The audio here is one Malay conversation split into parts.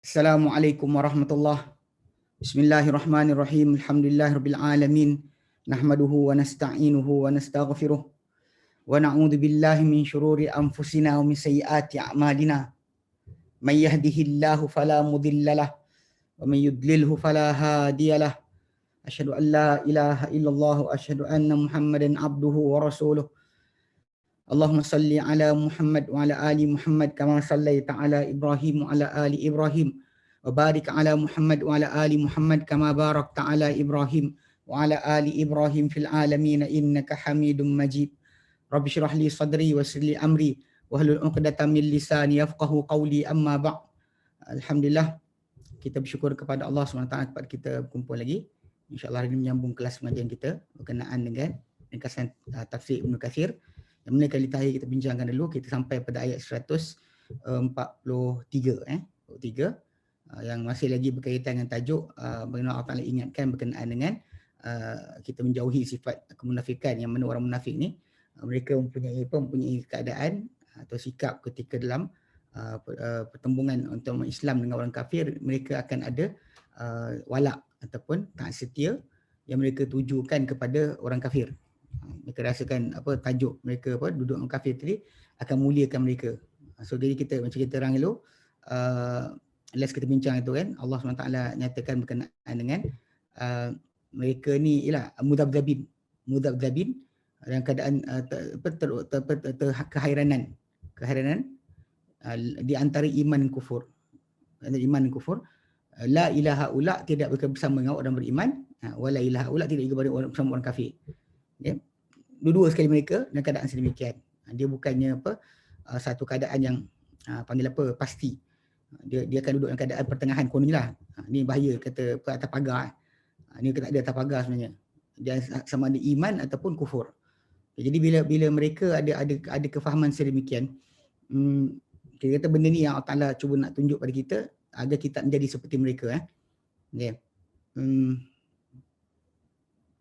Assalamualaikum warahmatullahi. Bismillahirrahmanirrahim. Alhamdulillahirabbil alamin. Nahmaduhu wa nasta'inuhu wa nastaghfiruh. Wa na'udzu billahi min syururi anfusina wa min sayyiati a'malina. May yahdihillahu fala mudhillalah wa may yudlilhu fala hadiyalah. Asyhadu an la ilaha illallah wa asyhadu anna Muhammadan abduhu wa rasuluh. Allahumma salli ala Muhammad wa ala ali Muhammad kama sallaita ala Ibrahim wa ala ali Ibrahim wa barik ala Muhammad wa ala ali Muhammad kama barakta ala Ibrahim wa ala ali Ibrahim fil alamin innaka Hamidum Majid. Rabbi shrah li sadri wa yassir li amri wahlul 'uqdatam min lisani yafqahu qawli amma ba'd. Alhamdulillah, kita bersyukur kepada Allah SWT kepada kita berkumpul lagi. InsyaAllah hari ini menyambung kelas pengajian kita berkenaan dengan ringkasan tafsir Ibnu Katsir. Yang mana kali terakhir kita bincangkan dulu, kita sampai pada ayat 143 yang masih lagi berkaitan dengan tajuk bagaimana Allah Ta'ala ingatkan berkenaan dengan kita menjauhi sifat kemunafikan, yang mana orang munafik ni mereka mempunyai keadaan atau sikap ketika dalam pertembungan untuk Islam dengan orang kafir, mereka akan ada walak ataupun taat setia yang mereka tujukan kepada orang kafir. Mereka rasakan tajuk mereka duduk dengan kafir tadi akan muliakan mereka. So jadi kita macam kita terang dulu last kita bincang itu kan, Allah SWT nyatakan berkenaan dengan mereka ni ialah mudabdabin dalam keadaan keheranan di antara iman dan kufur. La ilaha ula, tidak bersama dengan orang beriman, wala ilaha ula, tidak juga bersama orang kafir. Ya. Dua-dua sekali mereka dalam keadaan sedemikian. Dia bukannya satu keadaan yang panggil pasti. Dia akan duduk dalam keadaan pertengahan kononnya lah. Ni bahaya kata atas pagar. Ni tak ada atas pagar sebenarnya. Dia sama ada iman ataupun kufur. Jadi bila mereka ada kefahaman sedemikian, kita kata benda ni yang Allah Ta'ala cuba nak tunjuk pada kita agar kita menjadi seperti mereka. Okay.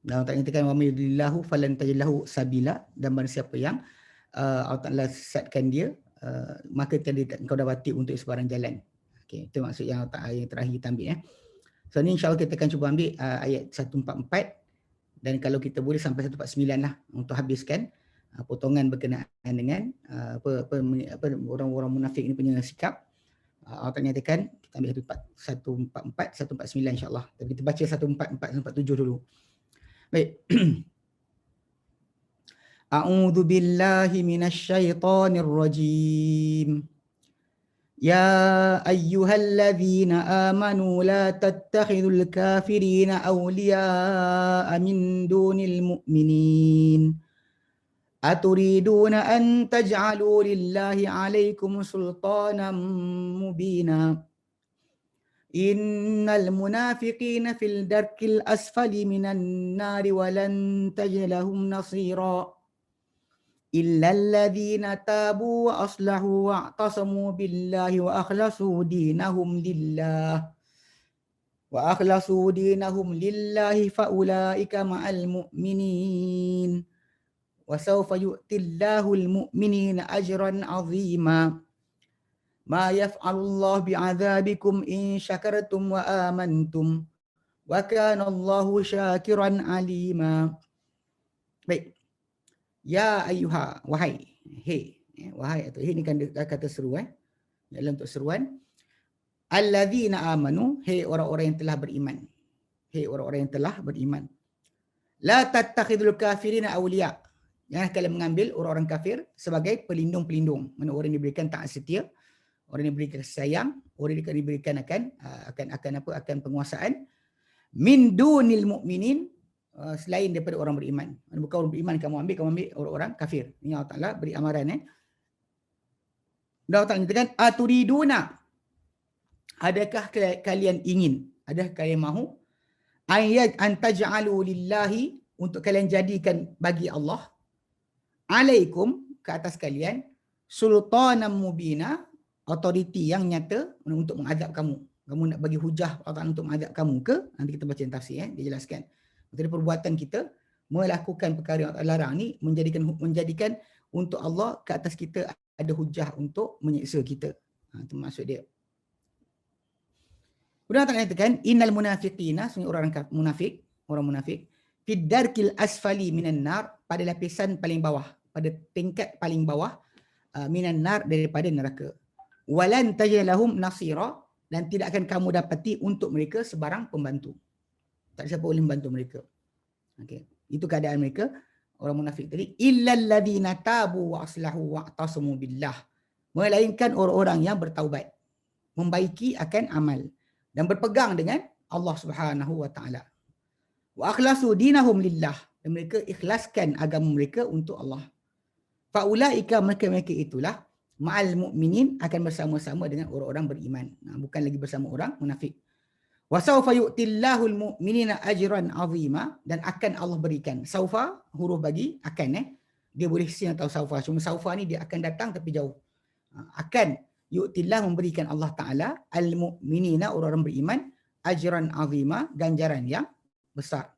Dan Allah Ta'ala nyatakan wa may yudlilillahu falan tajid lahu sabila, dan barang siapa yang Allah Ta'ala sesatkan dia, maka engkau dapati untuk sebarang jalan. Okey, itu maksud yang yang terakhir kita ambil. So ni insya-Allah kita akan cuba ambil ayat 144, dan kalau kita boleh sampai 149 lah untuk habiskan potongan berkenaan dengan orang-orang munafik ni punya sikap. Allah Ta'ala nyatakan, kita ambil 144, 149 insya-Allah. Tapi kita baca 144, 147 dulu. Baik. A'udzu billahi minasy syaithanir rajim. Ya ayyuhalladzina amanu la tattakhidul kafirina awliya'a min dunil mu'minin. Aturiduna an taj'alu lillahi 'alaikum sultanan mubina. Innal munafiqina fil darkil asfali minan nari walan tajid lahum nasira illa alladhina tabu wa aslahu wa i'tasamu billahi wa akhlasu dinahum lillahi fa ulaika ma'al mu'minin wa sawfa yu'tillahu al mu'minina ajran 'azima. Ma yaf'alullahu bi'adzabikum in syakartum wa amantum wa kana Allahu syakiran alima. Baik. Ya ayyuha, wahai, wahai atau ini kan kata seru dalam untuk seruan. Alladzina amanu, orang-orang yang telah beriman. Orang-orang yang telah beriman. La tattakhidul kafirina awliya. Jangan kalian mengambil orang-orang kafir sebagai pelindung-pelindung. Mana orang yang diberikan taat setia, orang yang diberikan sayang, orang yang diberikan akan penguasaan. Min dunil mu'minin, selain daripada orang beriman. Bukan orang beriman kamu ambil orang-orang kafir. Ini Allah Ta'ala beri amaran. Dan Allah Ta'ala nyatakan, aturiduna, adakah kalian ingin, adakah kalian mahu, an taj'alu lillahi, untuk kalian jadikan bagi Allah, alaikum, ke atas kalian, sultanan mubina, autoriti yang nyata untuk mengadab kamu. Kamu nak bagi hujah Allah Ta'ala untuk mengadab kamu ke? Nanti kita baca tafsir, dia jelaskan. Jadi perbuatan kita melakukan perkara yang Allah larang ni menjadikan untuk Allah ke atas kita ada hujah untuk menyiksa kita. Itu maksud dia. Kemudian Allah katakan innal munafiqina, sebenarnya orang munafik fid darkil asfali minan nar, pada lapisan paling bawah, pada tingkat paling bawah minan nar, daripada neraka. Walan tajid lahum nasira, dan tidak akan kamu dapati untuk mereka sebarang pembantu. Tak ada siapa boleh membantu mereka. Okey, itu keadaan mereka orang munafik tadi. Illal ladzina tabu wa aslahu wa atasamu billah, melainkan orang-orang yang bertaubat, membaiki akan amal dan berpegang dengan Allah Subhanahu wa taala. Wa akhlasu dinahum lillah, dan mereka ikhlaskan agama mereka untuk Allah. Faulaika, mereka-mereka itulah ma'al mu'minin, akan bersama-sama dengan orang-orang beriman. Bukan lagi bersama orang munafik. Wa sawfa yu'tillahul mu'minina ajran 'azima, dan akan Allah berikan. Saufa huruf bagi akan, dia boleh sin atau saufa. Cuma saufa ni dia akan datang tapi jauh. Akan yu'tillah, memberikan Allah Taala al-mu'minina, orang-orang beriman, ajran 'azima, ganjaran yang besar.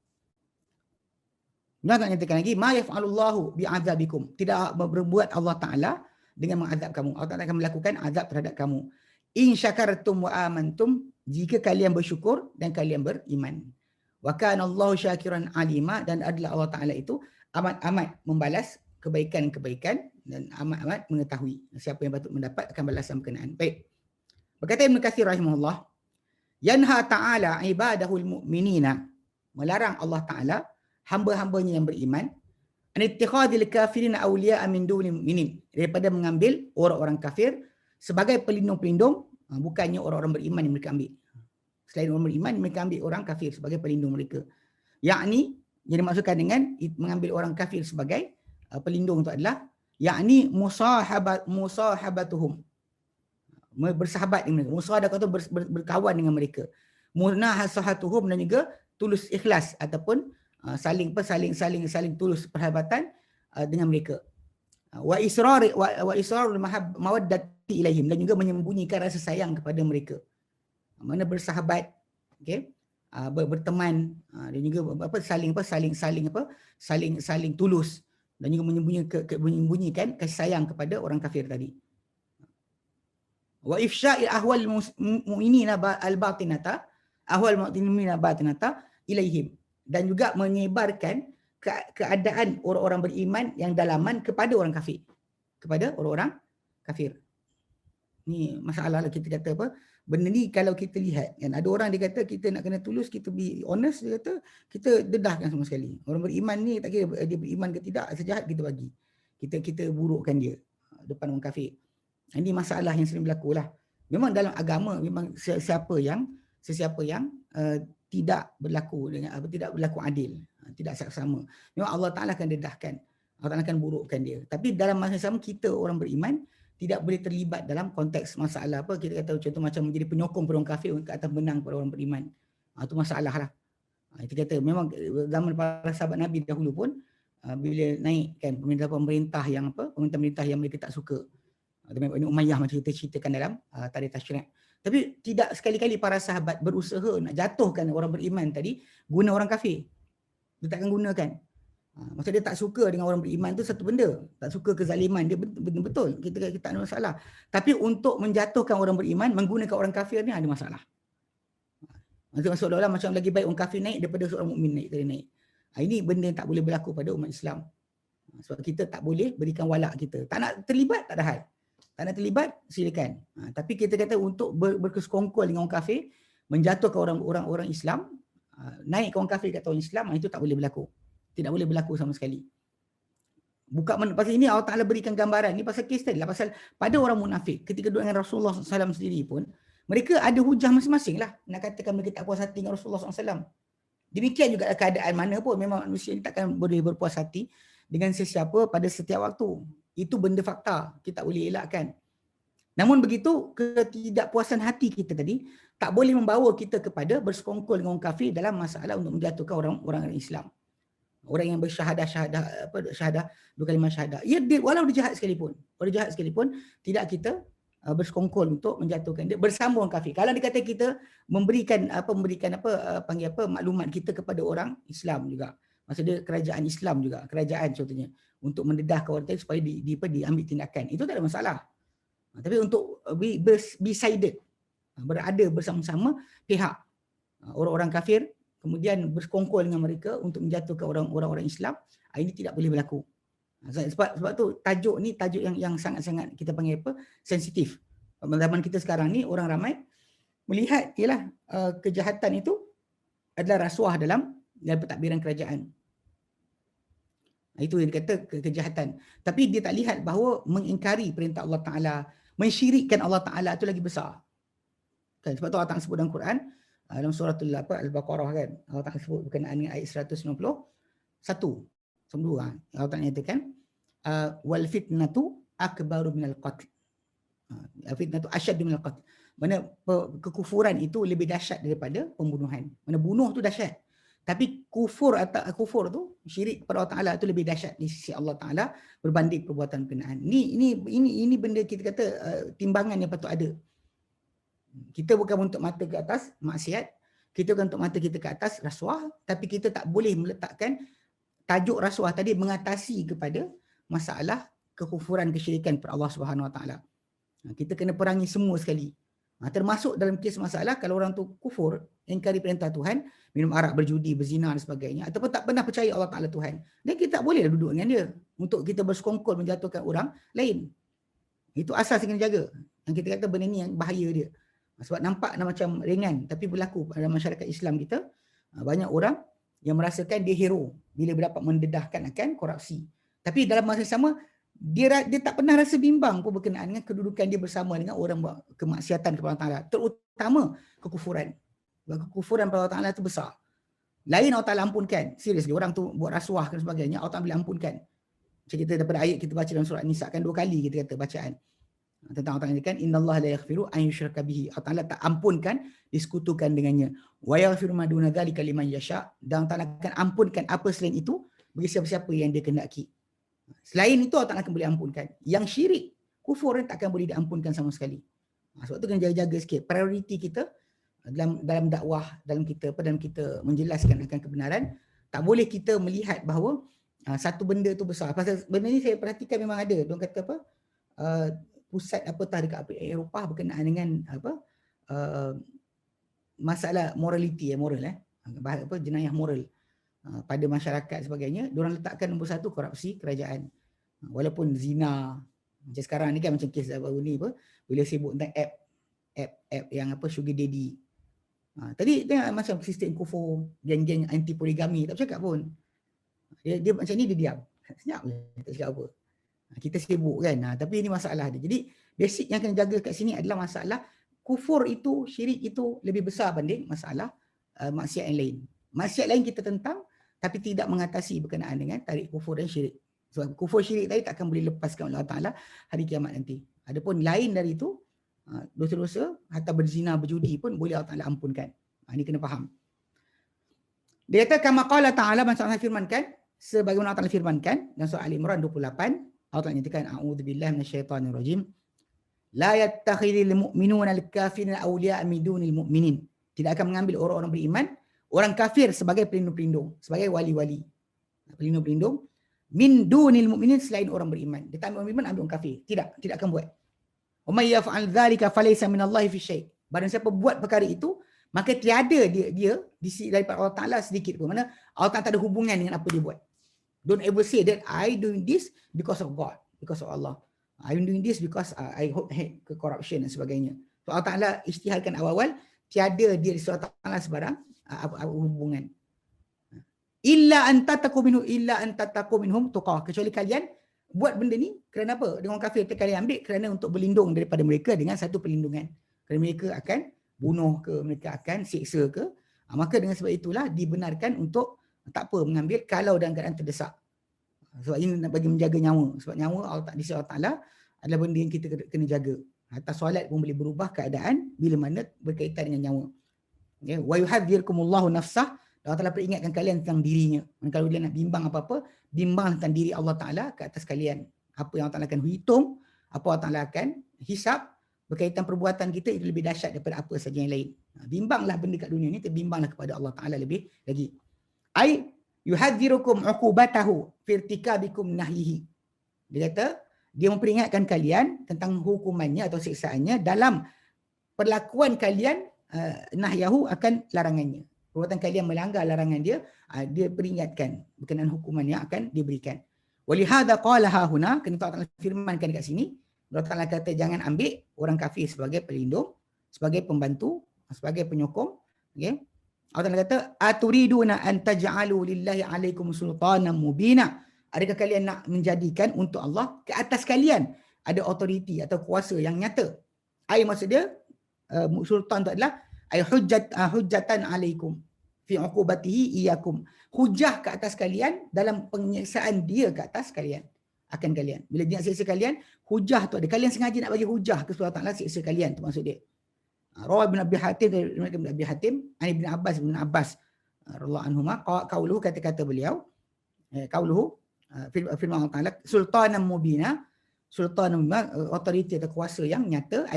Nah, nak nyatakan lagi, ma yaf'alullahu bi'adzabikum, tidak berbuat Allah Taala dengan mengazab kamu. Allah Taala akan melakukan azab terhadap kamu. In syakartum wa amantum, jika kalian bersyukur dan kalian beriman. Wa kana Allahu syakiran alima, dan adalah Allah Taala itu amat-amat membalas kebaikan-kebaikan dan amat-amat mengetahui siapa yang patut mendapat akan balasan berkenaan. Baik. Berkata Ibn Katsir rahimahullah, yanha ta'ala ibadahul mu'minina, melarang Allah Taala hamba-hambanya yang beriman, an ittikhadil kafirin awliya'a min dunil mu'minin, daripada mengambil orang-orang kafir sebagai pelindung-pelindung, bukannya orang-orang beriman yang mereka ambil. Selain orang beriman, mereka ambil orang kafir sebagai pelindung mereka. Yakni, yang dimaksudkan dengan mengambil orang kafir sebagai pelindung itu adalah yakni musahabatuhum, bersahabat dengan mereka. Musahadah kata berkawan dengan mereka. Munahasahatuhum, dan juga tulus ikhlas ataupun saling tulus persahabatan dengan mereka. Wa israrul mawaddati ilaihim, dan juga menyembunyikan rasa sayang kepada mereka. Mana bersahabat, okey, berteman, dan juga saling tulus, dan juga menyembunyikan kasih sayang kepada orang kafir tadi. Wa ifsya'i ahwal mu'minina al-batinata, ahwal mu'minina batinata ilaihim, dan juga menyebarkan keadaan orang-orang beriman yang dalaman kepada orang kafir. Kepada orang-orang kafir. Ni masalah lah, kita kata apa, benda ni kalau kita lihat, kan, ada orang dia kata kita nak kena tulus, kita be honest, dia kata kita dedahkan sama sekali. Orang beriman ni tak kira dia beriman ke tidak, sejahat kita bagi. Kita burukkan dia depan orang kafir. Ini masalah yang sering berlaku lah. Memang dalam agama, memang sesiapa yang tidak berlaku dengan tidak berlaku adil, tidak saksama, memang Allah Taala akan dedahkan, Allah Taala akan burukkan dia. Tapi dalam masa yang sama, kita orang beriman tidak boleh terlibat dalam konteks masalah apa, kita kata contoh macam menjadi penyokong pada orang kafir ke atas menang pada orang beriman. Itu masalah lah. Itu kata memang zaman para sahabat Nabi dahulu pun bila naik kan pemerintah yang mereka tak suka, Bani Umayyah macam kita ceritakan dalam tarikh Tasyri'. Tapi tidak sekali-kali para sahabat berusaha nak jatuhkan orang beriman tadi guna orang kafir. Dia takkan gunakan. Maksud dia tak suka dengan orang beriman tu satu benda. Tak suka kezaliman dia, betul. Kita tak ada masalah. Tapi untuk menjatuhkan orang beriman menggunakan orang kafir ni ada masalah. Maksud seolah-olah macam lagi baik orang kafir naik daripada seorang mukmin naik. Ini benda yang tak boleh berlaku pada umat Islam. Sebab kita tak boleh berikan walak kita. Tak nak terlibat, tak ada hal. Tak nak terlibat, silakan. Tapi kita kata untuk berkesekongkol dengan orang kafir, menjatuhkan orang Islam, naikkan orang kafir kat orang Islam, itu tak boleh berlaku. Tidak boleh berlaku sama sekali. Pasal ini Allah Ta'ala berikan gambaran. Ini pasal kes tadi lah. Pasal pada orang munafik, ketika duduk dengan Rasulullah SAW sendiri pun, mereka ada hujah masing-masing lah. Nak katakan mereka tak puas hati dengan Rasulullah SAW. Demikian juga keadaan mana pun, memang manusia ini takkan boleh berpuas hati dengan sesiapa pada setiap waktu. Itu benda fakta, kita tak boleh elakkan. Namun begitu, ketidakpuasan hati kita tadi tak boleh membawa kita kepada bersekongkol dengan orang kafir dalam masalah untuk menjatuhkan orang Islam. Orang yang bersyahadah dua kalimah syahadah. Ya, walau dia jahat sekalipun. Walau jahat sekalipun, tidak kita bersekongkol untuk menjatuhkan dia bersama orang kafir. Kalau dikata kita memberikan maklumat kita kepada orang Islam juga. Maksudnya kerajaan Islam juga, kerajaan contohnya, untuk mendedahkan orang lain supaya diambil tindakan. Itu tak ada masalah. Tapi untuk be sided, berada bersama-sama pihak orang-orang kafir, kemudian bersekongkol dengan mereka untuk menjatuhkan orang-orang Islam. Ini tidak boleh berlaku. Sebab tu tajuk ni tajuk yang sangat-sangat kita panggil apa? Sensitif. Zaman kita sekarang ni orang ramai melihat ialah kejahatan itu adalah rasuah dalam pentadbiran kerajaan. Itu yang dikata kejahatan. Tapi dia tak lihat bahawa mengingkari perintah Allah Ta'ala, mensyirikkan Allah Ta'ala itu lagi besar. Kan? Sebab tu Allah Ta'ala sebut dalam Quran, dalam surah Al-Baqarah kan, Allah Ta'ala sebut berkenaan dengan ayat 191. Allah Ta'ala nyatakan, wal fitnatu akbaru minal qatl. Fitnatu asyaddu minal qatl. Mana kekufuran itu lebih dahsyat daripada pembunuhan. Mana bunuh tu dahsyat. Tapi kufur tu, syirik kepada Allah Ta'ala itu lebih dahsyat di sisi Allah Ta'ala berbanding perbuatan berkenaan. Ini benda kita kata timbangan yang patut ada. Kita bukan untuk mata ke atas maksiat, kita bukan untuk mata kita ke atas rasuah, tapi kita tak boleh meletakkan tajuk rasuah tadi mengatasi kepada masalah kekufuran kesyirikan kepada Allah Subhanahu Wa Ta'ala. Kita kena perangi semua sekali. Termasuk dalam kes masalah kalau orang tu kufur, ingkari perintah Tuhan, minum arak, berjudi, berzina dan sebagainya, ataupun tak pernah percaya Allah Ta'ala Tuhan, dan kita tak boleh duduk dengan dia untuk kita bersekongkol menjatuhkan orang lain. Itu asas yang kena jaga. Yang kita kata benda ni yang bahaya dia. Sebab nampak macam ringan, tapi berlaku pada masyarakat Islam kita, banyak orang yang merasakan dia hero bila berdapat mendedahkan akan korupsi. Tapi dalam masa yang sama, dia tak pernah rasa bimbang pun berkenaan dengan kedudukan dia bersama dengan orang buat kemaksiatan kepada Allah Ta'ala. Terutama kekufuran. Kekufuran kepada Allah Ta'ala itu besar. Lain Allah Ta'ala ampunkan. Serius, orang tu buat rasuah dan sebagainya, Allah Ta'ala boleh ampunkan. Macam kita daripada ayat kita baca dalam surah Nisa kan 2 kali kita kata bacaan. Tentang Allah Ta'ala kan, innallaha la yaghfiru an yushraka bihi. Allah Ta'ala tak ampunkan disekutukan dengannya. Wa yaghfiru ma duna dzalika liman yasha. Dan Allah Ta'ala akan ampunkan apa selain itu bagi siapa-siapa yang dia kehendaki. Selain itu Allah Ta'ala akan boleh ampunkan. Yang syirik, kufur tak akan boleh diampunkan sama sekali. Sebab tu kena jaga-jaga sikit. Prioriti kita dalam dakwah, dalam kita menjelaskan akan kebenaran, tak boleh kita melihat bahawa satu benda tu besar. Pasal benda ni saya perhatikan memang ada. Diorang kata apa? Pusat apatah dekat Eropah berkenaan dengan masalah morality, jenayah moral pada masyarakat sebagainya. Diorang letakkan nombor 1 korupsi kerajaan. Walaupun zina, macam sekarang ni kan macam kes baru ni bila sibuk tentang app yang sugar daddy. Tadi tengok macam sistem kufur, geng-geng anti poligami, tak cakap pun. Dia macam ni dia diam. Senyap je, tak cakap apa. Kita sibuk kan. Tapi ini masalah dia. Jadi basic yang kena jaga kat sini adalah masalah kufur itu, syirik itu lebih besar banding masalah maksiat yang lain. Maksiat lain kita tentang, tapi tidak mengatasi berkenaan dengan tarik kufur dan syirik. Sebab kufur syirik tadi tak akan boleh lepaskan oleh Allah Ta'ala hari kiamat nanti. Adapun lain dari itu, dosa-dosa, hatta berzina, berjudi pun boleh Allah Ta'ala ampunkan. Ini kena faham. Dia kata, kama qala Ta'ala, macam Allah firmankan, sebagaimana Allah Ta'ala firmankan, dalam surah Al-Imran 28, Allah Ta'ala nyatakan, a'udzubillahi minasyaitanirrajim, la yattakhidhul mu'minuna al-kafirina awliya'a min dunil mu'minin. Tidak akan mengambil orang-orang beriman orang kafir sebagai pelindung-pelindung, sebagai wali-wali. Pelindung-pelindung min dunil mu'minin, selain orang beriman. Dia tak ambil orang beriman, ambil orang kafir. Tidak akan buat. Wa may yaf'al dzalika falaysa minallahi fi syai'. Barang siapa buat perkara itu, maka tiada dia daripada Allah Ta'ala sedikit pun. Mana Allah Ta'ala tak ada hubungan dengan apa dia buat. Don't ever say that I doing this because of God, because of Allah. I'm doing this because I hate corruption dan sebagainya. So Allah Ta'ala isytiharkan awal-awal, tiada dia di Allah Ta'ala sebarang apa hubungan. Illa antataku minhum tuqah. Kecuali kalian buat benda ni kerana apa? Dengan orang kafir kalian ambil kerana untuk berlindung daripada mereka dengan satu perlindungan. Kerana mereka akan bunuh ke, mereka akan siksa ke. Maka dengan sebab itulah dibenarkan untuk tak apa mengambil kalau dalam keadaan terdesak. Sebab ini nak bagi menjaga nyawa. Sebab nyawa Allah Ta'ala adalah benda yang kita kena jaga. Hatta solat pun boleh berubah keadaan bila mana berkaitan dengan nyawa. Okay. Wa yuhadzirkumullahu nafsah. Allah Ta'ala peringatkan kalian tentang dirinya. Kalau dia nak bimbang apa-apa, bimbang tentang diri Allah Ta'ala ke atas kalian. Apa yang Allah Ta'ala akan hitung, apa Allah Ta'ala akan hisap, berkaitan perbuatan kita itu lebih dahsyat daripada apa saja yang lain. Bimbanglah benda kat dunia ni, terbimbanglah kepada Allah Ta'ala lebih lagi. Ai yuhadzirukum uqubatahu fi irtikabikum nahyihi. Dia kata, dia memperingatkan kalian tentang hukumannya atau siksaannya dalam perlakuan kalian nahyahu akan larangannya. Perbuatan kalian melanggar larangan dia, dia peringatkan berkenaan hukuman yang akan diberikan. Walihada qala hahuna, kena Allah Taala firmankan dekat sini, Allah Taala kata jangan ambil orang kafir sebagai pelindung, sebagai pembantu, sebagai penyokong. Okay? Allah Taala kata aturiduna an taj'alu lillahi alaikum sultanan mubina. Adakah kalian nak menjadikan untuk Allah ke atas kalian ada autoriti atau kuasa yang nyata? Ai maksud dia sultan tu adalah ay hujjatan alaikum fi uqubatihi iyyakum. Hujah ke atas kalian dalam penyiksaan dia ke atas kalian, akan kalian. Bila dia nak siksa kalian, hujah tu ada. Kalian sengaja nak bagi hujah ke Allah Taala siksa kalian, tu maksud dia. Rawah bin Abi Hatim dari Ibn Abi Hatim, Ibn Abbas radhiyallahu anhuma qauluhu, kata-kata beliau, qauluhu firman Allah Taala sultanan mubina, sultan autoriti atau kuasa yang nyata.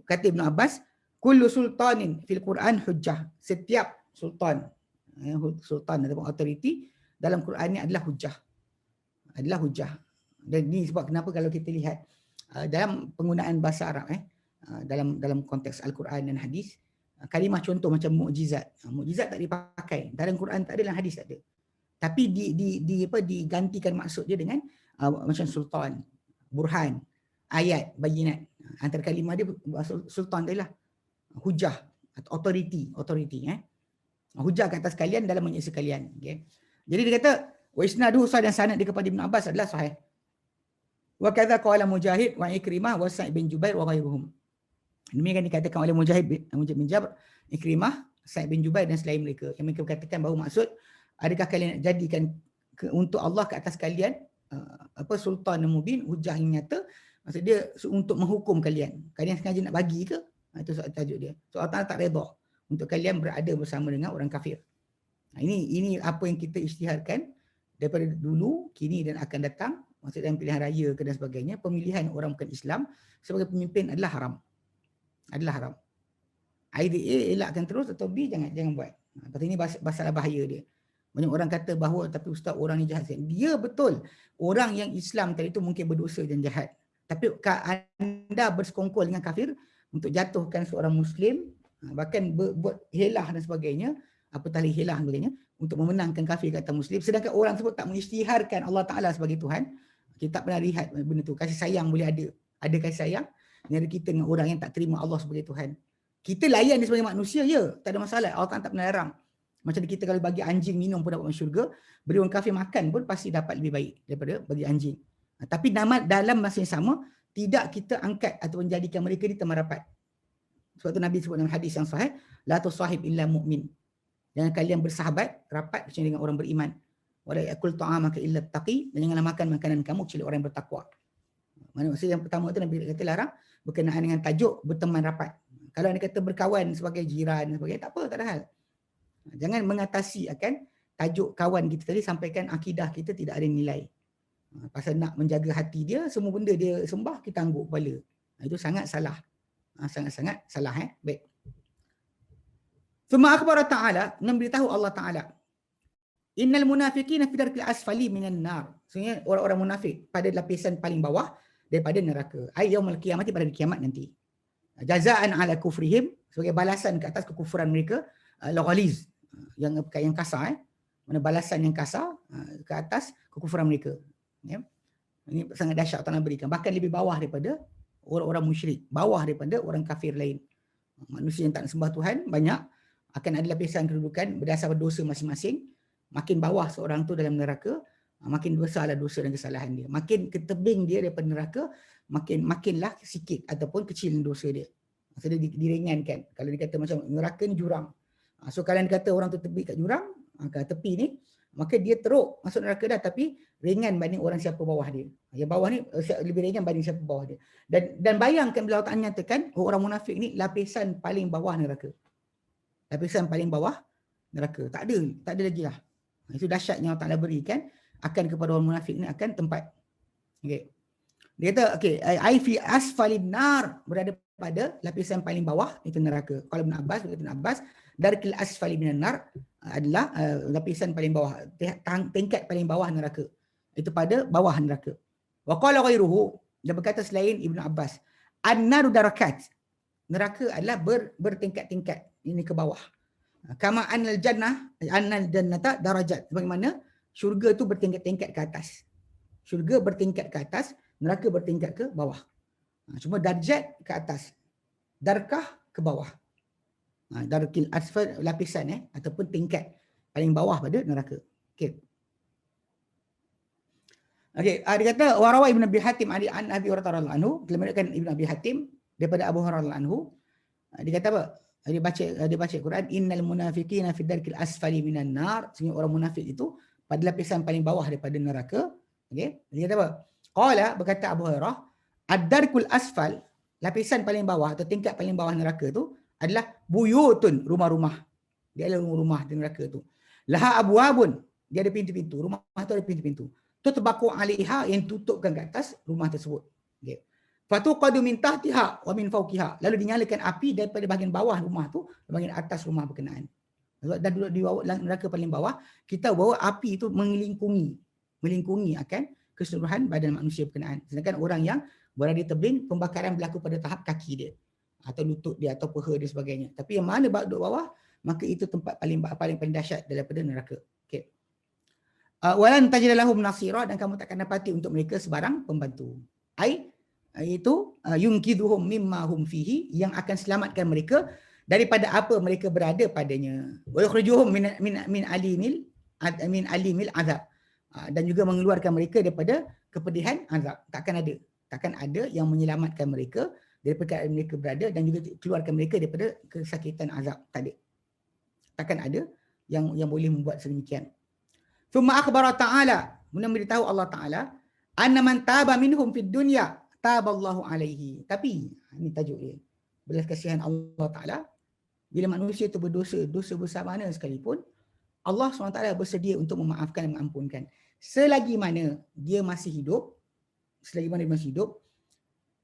Kata Ibn Abbas, kullu sultanin fil Quran hujjah. Setiap sultan ataupun autoriti dalam Quran ni adalah hujjah. Adalah hujjah. Dan ini sebab kenapa kalau kita lihat dalam penggunaan bahasa Arab dalam konteks Al-Quran dan hadis, kalimah contoh macam mukjizat. Mukjizat tak dipakai. Dalam Quran tak ada, dalam hadis tak ada. Tapi digantikan maksud dia dengan macam sultan, burhan, ayat, bayinat. Antara kalimah dia sultan adalah hujah atau authority. Hujah ke atas kalian dalam menyiksa kalian. Okay. Jadi dia kata wa isnaduhu sahih, dan sanad dia kepada Ibn Abbas adalah sahih. Wa kadza qala Mujahid wa Ikrimah wa Sa'id bin Jubair wa ghairuhum. Demikian dikatakan oleh Mujahid bin Jabr, Ikrimah, Sa'id bin Jubair dan selain mereka. Yang mereka berkatakan bahawa maksud, adakah kalian nak jadikan untuk Allah ke atas kalian sultan mubin, hujah yang nyata. Maksud dia untuk menghukum kalian. Kalian sengaja nak bagi ke? Itu soal tajuk dia. So Allah tak redha untuk kalian berada bersama dengan orang kafir. Ini apa yang kita isytiharkan daripada dulu, kini dan akan datang. Maksudnya pilihan raya ke dan sebagainya, pemilihan orang bukan Islam sebagai pemimpin adalah haram. Adalah haram. Either A elakkan terus atau B jangan buat. Pasal ini masalah bahaya dia. Banyak orang kata bahawa tapi ustaz orang ni jahat. Dia betul. Orang yang Islam tadi itu mungkin berdosa dan jahat. Tapi anda bersekongkol dengan kafir untuk jatuhkan seorang Muslim, bahkan buat helah dan sebagainya, apatah lagi helah dan sebagainya, untuk memenangkan kafir kata Muslim, sedangkan orang tersebut tak mengisytiharkan Allah Ta'ala sebagai Tuhan. Kita tak pernah lihat benda tu. Kasih sayang boleh ada. Ada kasih sayang antara kita dengan orang yang tak terima Allah sebagai Tuhan. Kita layan dia sebagai manusia, ya, tak ada masalah. Allah Ta'ala tak pernah larang. Macam kita kalau bagi anjing minum pun dapat masuk syurga, beri orang kafir makan pun pasti dapat lebih baik daripada bagi anjing. Tapi dalam masa yang sama, tidak kita angkat atau menjadikan mereka di teman rapat. Sebab tu Nabi sebut dalam hadis yang sahih, la tusahib illa mu'min. Jangan kalian bersahabat rapat bersama dengan orang beriman. Wa la yakul ta'amaka illa taqi, dan janganlah makan makanan kamu kecuali orang yang bertakwa. Maksud yang pertama tu Nabi kata larang berkenaan dengan tajuk berteman rapat. Kalau anda kata berkawan sebagai jiran dan sebagainya, tak apa, tak ada hal. Jangan mengatasi akan tajuk kawan kita tadi sampaikan akidah kita tidak ada nilai. Pasal nak menjaga hati dia, semua benda dia sembah, kita angguk kepala. Itu sangat salah. Sangat-sangat salah. Baik. Thumma akhbara ta'ala, memberitahu Allah Ta'ala, innal munafiqina fi darkil asfali minan nar. Sebenarnya orang-orang munafik pada lapisan paling bawah daripada neraka. Ay yaumul qiyamati, pada kiamat nanti. Jazaan ala kufrihim, sebagai balasan ke atas kekufuran mereka, al-ghaliz, yang kasar. Mana balasan yang kasar ke atas kekufuran mereka. Ya. Ini sangat dahsyat Allah berikan. Bahkan lebih bawah daripada orang-orang musyrik, bawah daripada orang kafir lain. Manusia yang tak sembah Tuhan banyak, akan ada lapisan kedudukan berdasarkan dosa masing-masing. Makin bawah seorang tu dalam neraka, makin besarlah dosa dan kesalahan dia. Makin ke tebing dia daripada neraka, makinlah sikit ataupun kecil dosa dia. Maksudnya diringankan. Kalau dia kata macam neraka ni jurang. So kalian kata orang tu tepi kat jurang, kat tepi ni, maka dia teruk masuk neraka dah, tapi ringan banding orang siapa bawah dia. Yang bawah ni lebih ringan banding siapa bawah dia. Dan bayangkan bila Allah nyatakan orang munafik ni lapisan paling bawah neraka. Lapisan paling bawah neraka. Tak ada lagi lah. Itu dahsyatnya Allah Ta'ala berikan akan kepada orang munafik ni akan tempat. Okay. Dia kata, ai fi asfalin nar, berada pada lapisan paling bawah, itu neraka. Kalau Ibn Abbas, darkil asfali minan nar adalah lapisan paling bawah, tingkat paling bawah neraka. Itu pada bawah neraka. Wa qala ghairuhu, dia berkata selain Ibn Abbas, an-naru darakat. neraka adalah bertingkat-tingkat, ini ke bawah. Kama annal jannata darajat. Bagaimana syurga tu bertingkat-tingkat ke atas. Syurga bertingkat ke atas, neraka bertingkat ke bawah. Cuma darjat ke atas, darkah ke bawah. Darkil asfal, lapisan ataupun tingkat paling bawah pada neraka. Okey. Okey, dia kata warawa Ibn Abi Hatim an Abi Hurairah radhiyallahu anhu, diriwayatkan Ibn Abi Hatim daripada Abu Hurairah radhiyallahu anhu. Dia kata apa? Dia baca Quran, innal munafiqina fi darkil asfali minan nar. Sehingga orang munafik itu pada lapisan paling bawah daripada neraka. Okey. Dia kata apa? Qala, berkata Abu Hurairah, ad-darkul asfal, lapisan paling bawah atau tingkat paling bawah neraka tu adalah buyutun, rumah-rumah. Dia adalah rumah-rumah di neraka tu. Laha abwabun, dia ada pintu-pintu. Rumah tu ada pintu-pintu. Tutbaqu 'alaiha, yang tutupkan ke atas rumah tersebut. Okey. Fatuqadu min tahtiha wa min fawqiha. Lalu dinyalakan api daripada bahagian bawah rumah tu dan bahagian atas rumah berkenaan. Dan duduk di bawah neraka paling bawah, kita bawa api itu melingkungi akan keseluruhan badan manusia berkenaan. Sedangkan orang yang berada di tebing, pembakaran berlaku pada tahap kaki dia atau lutut dia atau peha dia sebagainya. Tapi yang mana duduk bawah, maka itu tempat paling dahsyat daripada neraka. Okey. Walan tajid lahum nasira, dan kamu takkan dapati untuk mereka sebarang pembantu. Itu yunkiduhum mimma hum fihi, yang akan selamatkan mereka daripada apa mereka berada padanya. Wa yukhrijuhum min alimil azab, dan juga mengeluarkan mereka daripada kepedihan azab. Takkan ada yang menyelamatkan mereka daripada mereka berada, dan juga keluarkan mereka daripada kesakitan azab. Takkan ada yang boleh membuat sedemikian. Thumma akhbara ta'ala, kemudian beritahu Allah Ta'ala, anna man taba minhum fid dunya taballahu alaihi. Tapi ini tajuk dia, belas kasihan Allah Ta'ala, bila manusia itu berdosa, dosa besar mana sekalipun, Allah SWT bersedia untuk memaafkan dan mengampunkan. Selagi mana dia masih hidup,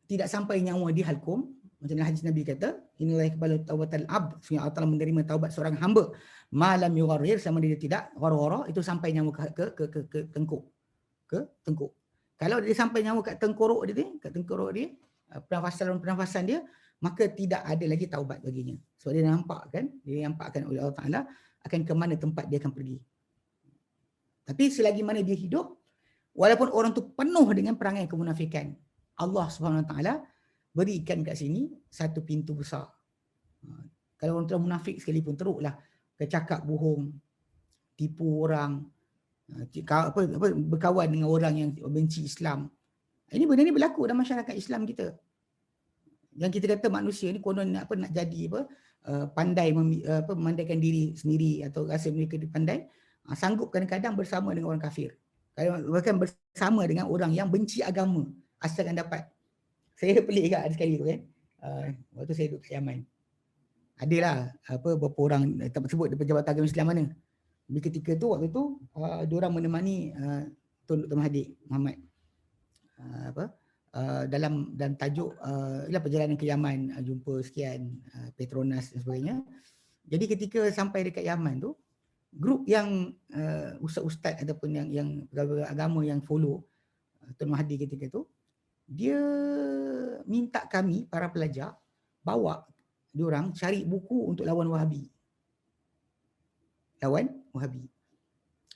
tidak sampai nyawa di halkum. Macam hadis Nabi kata, inilah kebal taubatal abd, sehingga Allah Ta'ala menerima taubat seorang hamba, malam yugharrir, sama dia tidak ghar-ghara, itu sampai nyawa ke tengkuk. Kalau dia sampai nyawa kat tengkorok dia, pernafasan dia, maka tidak ada lagi taubat baginya. So dia nampakkan oleh Allah Ta'ala akan ke mana tempat dia akan pergi. Tapi selagi mana dia hidup, walaupun orang tu penuh dengan perangai kemunafikan, Allah Subhanahu Wa Ta'ala berikan kat sini satu pintu besar. Kalau orang tu munafik sekalipun, teruklah kecakap bohong, tipu orang, berkawan dengan orang yang benci Islam. Ini benda ni berlaku dalam masyarakat Islam kita. Yang kita kata manusia ni konon nak jadi pandai memandaikan diri sendiri atau rasa mereka pandai, sanggup kadang-kadang bersama dengan orang kafir. Bahkan bersama dengan orang yang benci agama asalkan dapat. Saya pelik juga ada sekali tu kan. Waktu saya duduk kat Yaman. Adalah beberapa orang tersebut daripada Jabatan Agama Islam mana. Di ketika tu, waktu tu diorang menemani Tun Dr. Mahathir Mohamad dalam tajuk ialah perjalanan ke Yaman, jumpa sekian Petronas dan sebagainya. Jadi ketika sampai dekat Yaman tu, grup yang ustaz-ustaz ataupun yang agama yang follow Tun Mahathir ketika tu, dia minta kami para pelajar bawa diorang cari buku untuk lawan Wahabi.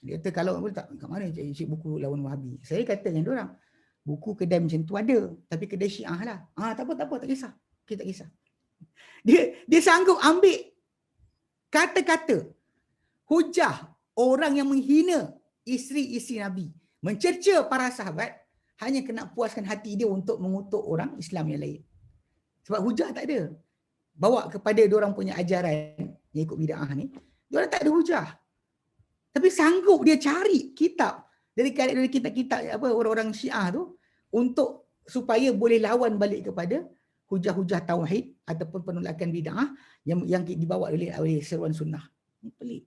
Dia kata kalau boleh tak, kat mana cari buku lawan Wahabi? Saya kata dengan diorang, buku kedai macam tu ada, tapi kedai Syiah lah. Tak apa, tak kisah. Kita tak kisah. Dia sanggup ambil kata-kata hujah orang yang menghina isteri-isteri Nabi, mencerca para sahabat, hanya kena puaskan hati dia untuk mengutuk orang Islam yang lain. Sebab hujah tak ada. Bawa kepada diorang punya ajaran yang ikut bid'ah ni, diorang tak ada hujah. Tapi sanggup dia cari kitab dari kitab-kitab orang-orang Syiah tu untuk supaya boleh lawan balik kepada hujah-hujah tauhid ataupun penolakan bid'ah yang dibawa oleh seruan sunnah. Ini pelik.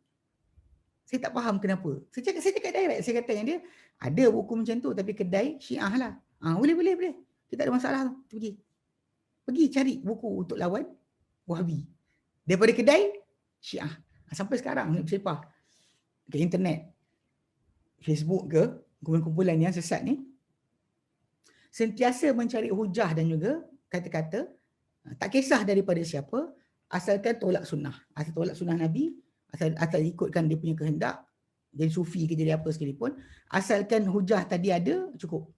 Saya tak faham kenapa. Saya cakap direct. Saya kata dengan dia, ada buku macam tu tapi kedai Syiah lah. Boleh. Kita tak ada masalah tu. Pergi cari buku untuk lawan Wahabi. Daripada kedai Syiah. Sampai sekarang sepah ke internet, Facebook ke, kumpulan yang sesat ni, sentiasa mencari hujah dan juga kata-kata Tak kisah daripada siapa, asalkan tolak sunnah. Asal tolak sunnah Nabi, asal ikutkan dia punya kehendak, jadi sufi ke jadi apa sekalipun, asalkan hujah tadi ada, cukup.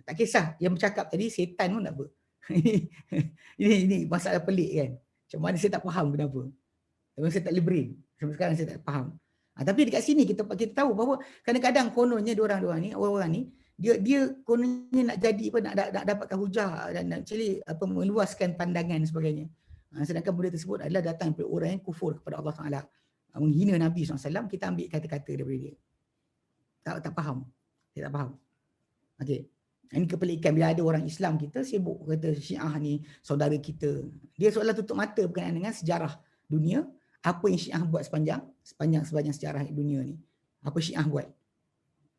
Tak kisah yang bercakap tadi setan pun tak apa. ini masalah pelik kan. Macam mana saya tak faham kenapa. Memang saya tak boleh brain. Sampai sekarang saya tak faham. Tapi dekat sini kita tahu bahawa kadang-kadang kononnya orang-orang ni, orang-orang ni, dia kononnya nak jadi apa, nak dapatkan hujah dan actually apa, meluaskan pandangan dan sebagainya. Sedangkan benda tersebut adalah datang daripada orang yang kufur kepada Allah Ta'ala. Menghina Nabi SAW, kita ambil kata-kata daripada dia. Tak faham. Saya tak faham. Okey. Ini kepelikan bila ada orang Islam kita sibuk kata Syiah ni saudara kita. Dia seolah tutup mata berkenaan dengan sejarah dunia, apa yang Syiah buat sepanjang sejarah dunia ni. Apa Syiah buat?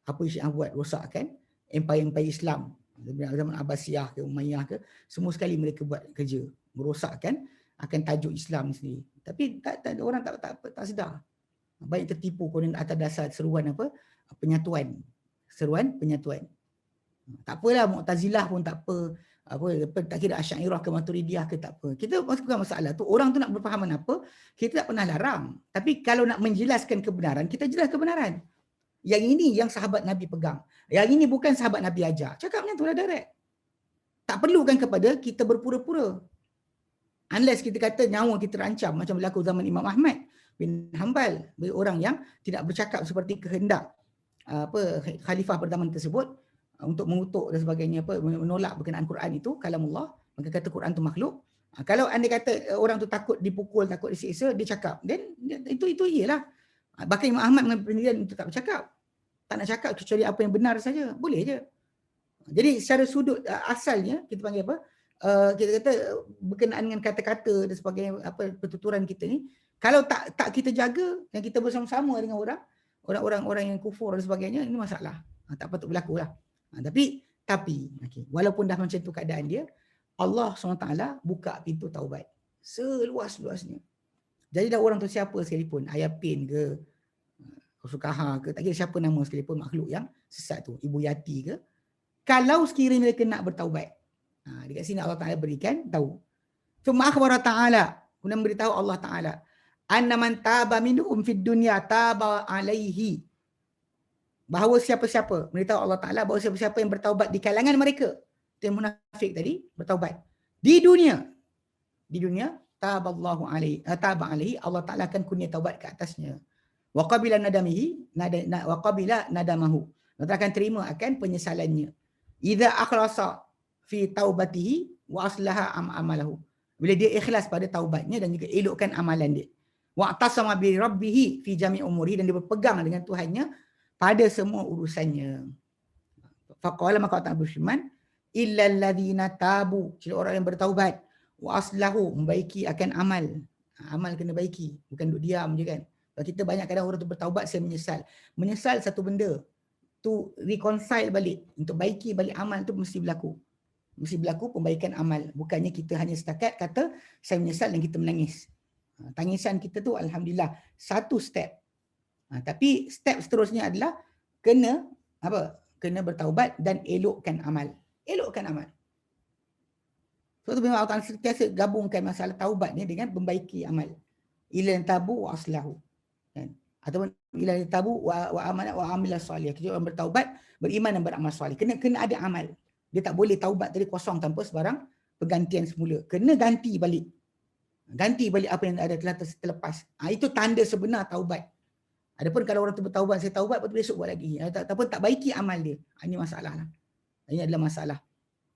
Apa yang Syiah buat? Rosakkan empire-empire Islam. Zaman Abbasiyah ke Umayyah ke, semua sekali mereka buat kerja merosakkan akan tajuk Islam sendiri. Tapi orang tak sedar. Banyak tertipu kemudian atas dasar seruan apa? Penyatuan. Seruan penyatuan. Tak apalah Mu'tazilah pun tak apa tak kira Asy'ariyah ke Maturidiyah ke tak apa. Kita bukan masalah tu, orang tu nak berfahaman apa, kita tak pernah larang. Tapi kalau nak menjelaskan kebenaran, kita jelas kebenaran. Yang ini yang sahabat Nabi pegang. Yang ini bukan sahabat Nabi ajar. Cakapnya tu lah direct. Tak perlukan kepada kita berpura-pura. Unless kita kata nyawa kita terancam macam berlaku zaman Imam Ahmad bin Hanbal, bagi orang yang tidak bercakap seperti kehendak khalifah pada zaman tersebut, untuk mengutuk dan sebagainya, menolak berkenaan Quran itu kalamullah, maka kata Quran itu makhluk. Kalau anda kata orang tu takut dipukul, takut disiksa, dia cakap, then itu ialah. Bahkan Imam Ahmad dengan pendirian itu tak bercakap, tak nak cakap kecuali apa yang benar saja, boleh je. Jadi secara sudut asalnya kita panggil apa, kita kata berkenaan dengan kata-kata dan sebagainya, apa pertuturan kita ni, kalau tak kita jaga dan kita bersama-sama dengan orang yang kufur dan sebagainya, ini masalah. Tak patut berlaku lah. Tapi okay, walaupun dah macam tu keadaan dia, Allah SWT buka pintu taubat seluas-luasnya. Jadi dah orang tu siapa sekalipun, Ayapin ke, Sukaha ke, tak kira siapa nama sekalipun makhluk yang sesat tu, Ibu Yati ke, kalau sekiranya mereka nak bertaubat, dekat sini Allah Ta'ala berikan tahu. Cuma akhbar Ta'ala, kemudian beritahu Allah Ta'ala, anna man taba minhum fid dunya taba alaihi, bahawa siapa-siapa, beritahu Allah Ta'ala bahawa siapa-siapa yang bertaubat di kalangan mereka, yang munafik tadi, bertaubat di dunia, taballahu alaihi, taba alaihi, Allah Ta'ala akan kurnia taubat ke atasnya. Wa qabila nadamihi, wa qabila nadamahu, Allah akan terima akan penyesalannya. Idza akhlasa fi taubatihi wa aslaha amalahu, bila dia ikhlas pada taubatnya dan juga elokkan amalan dia. Wa atasama bi rabbih fi jami' umurihi, dan dia berpegang dengan Tuhannya pada semua urusannya. Faqala, maka Allah berfirman, illal ladzina tabu, jadi orang yang bertaubat, wa aslahu, membaiki akan amal. Amal kena baiki, bukan duduk diam je kan. Kalau kita banyak kadang orang tu bertaubat, saya menyesal satu benda tu, reconcile balik, untuk baiki balik amal tu mesti berlaku pembaikan amal. Bukannya kita hanya setakat kata saya menyesal dan kita menangis. Tangisan kita tu alhamdulillah satu step. Tapi step seterusnya adalah kena bertaubat dan elokkan amal. Sebab tu memang Allah sentiasa gabungkan masalah taubat ni dengan membaiki amal. Ilal tabu wa aslahu. Kan? Ataupun ilal tabu wa amala wa amila salih. Kita orang bertaubat, beriman dan beramal salih. Kena ada amal. Dia tak boleh taubat tadi kosong tanpa sebarang pergantian semula. Kena ganti balik apa yang ada telah terlepas. Itu tanda sebenar taubat. Adapun kalau orang tu bertaubat, saya taubat, lepas tu besok buat lagi. Ataupun tak baiki amal dia. Ini masalah lah. Ini adalah masalah.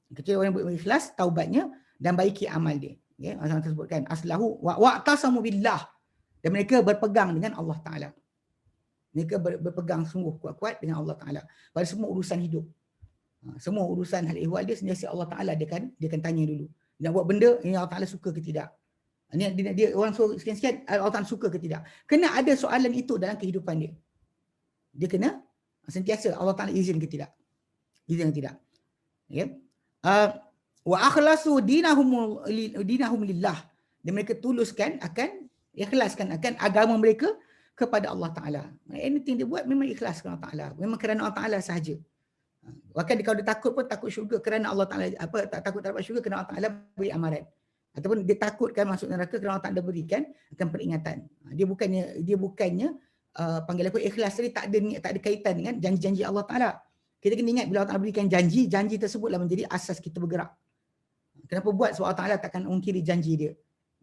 Kecuali orang yang berikhlas taubatnya dan baiki amal dia. Okay? Allah tersebutkan aslahu wa'tasamu billah. Dan mereka berpegang dengan Allah Ta'ala. Mereka berpegang sungguh kuat-kuat dengan Allah Ta'ala pada semua urusan hidup. Semua urusan hal ehwal dia sentiasa Allah Ta'ala dia akan tanya dulu. Dia buat benda ini Allah Ta'ala suka ke tidak. Dia orang suruh sekian-sekian, Allah Ta'ala suka ke tidak. Kena ada soalan itu dalam kehidupan dia. Dia kena sentiasa Allah Ta'ala izin ke tidak. Okay? Wa akhlasu dinahum lillah. Dan mereka tuluskan ikhlaskan akan agama mereka kepada Allah Ta'ala. Anything dia buat memang ikhlaskan Allah Ta'ala. Memang kerana Allah Ta'ala sahaja. Bahkan kalau dia takut pun takut syurga kerana Allah Ta'ala, tak takut dapat syurga kerana Allah Ta'ala beri amaran. Ataupun dia takutkan masuk neraka kerana Allah Ta'ala berikan akan peringatan. Dia bukannya panggil apa, ikhlas tadi tak ada kaitan dengan janji-janji Allah Ta'ala. Kita kena ingat bila Allah Ta'ala berikan janji, janji tersebutlah menjadi asas kita bergerak. Kenapa buat? Sebab Allah Ta'ala takkan ungkiri janji dia.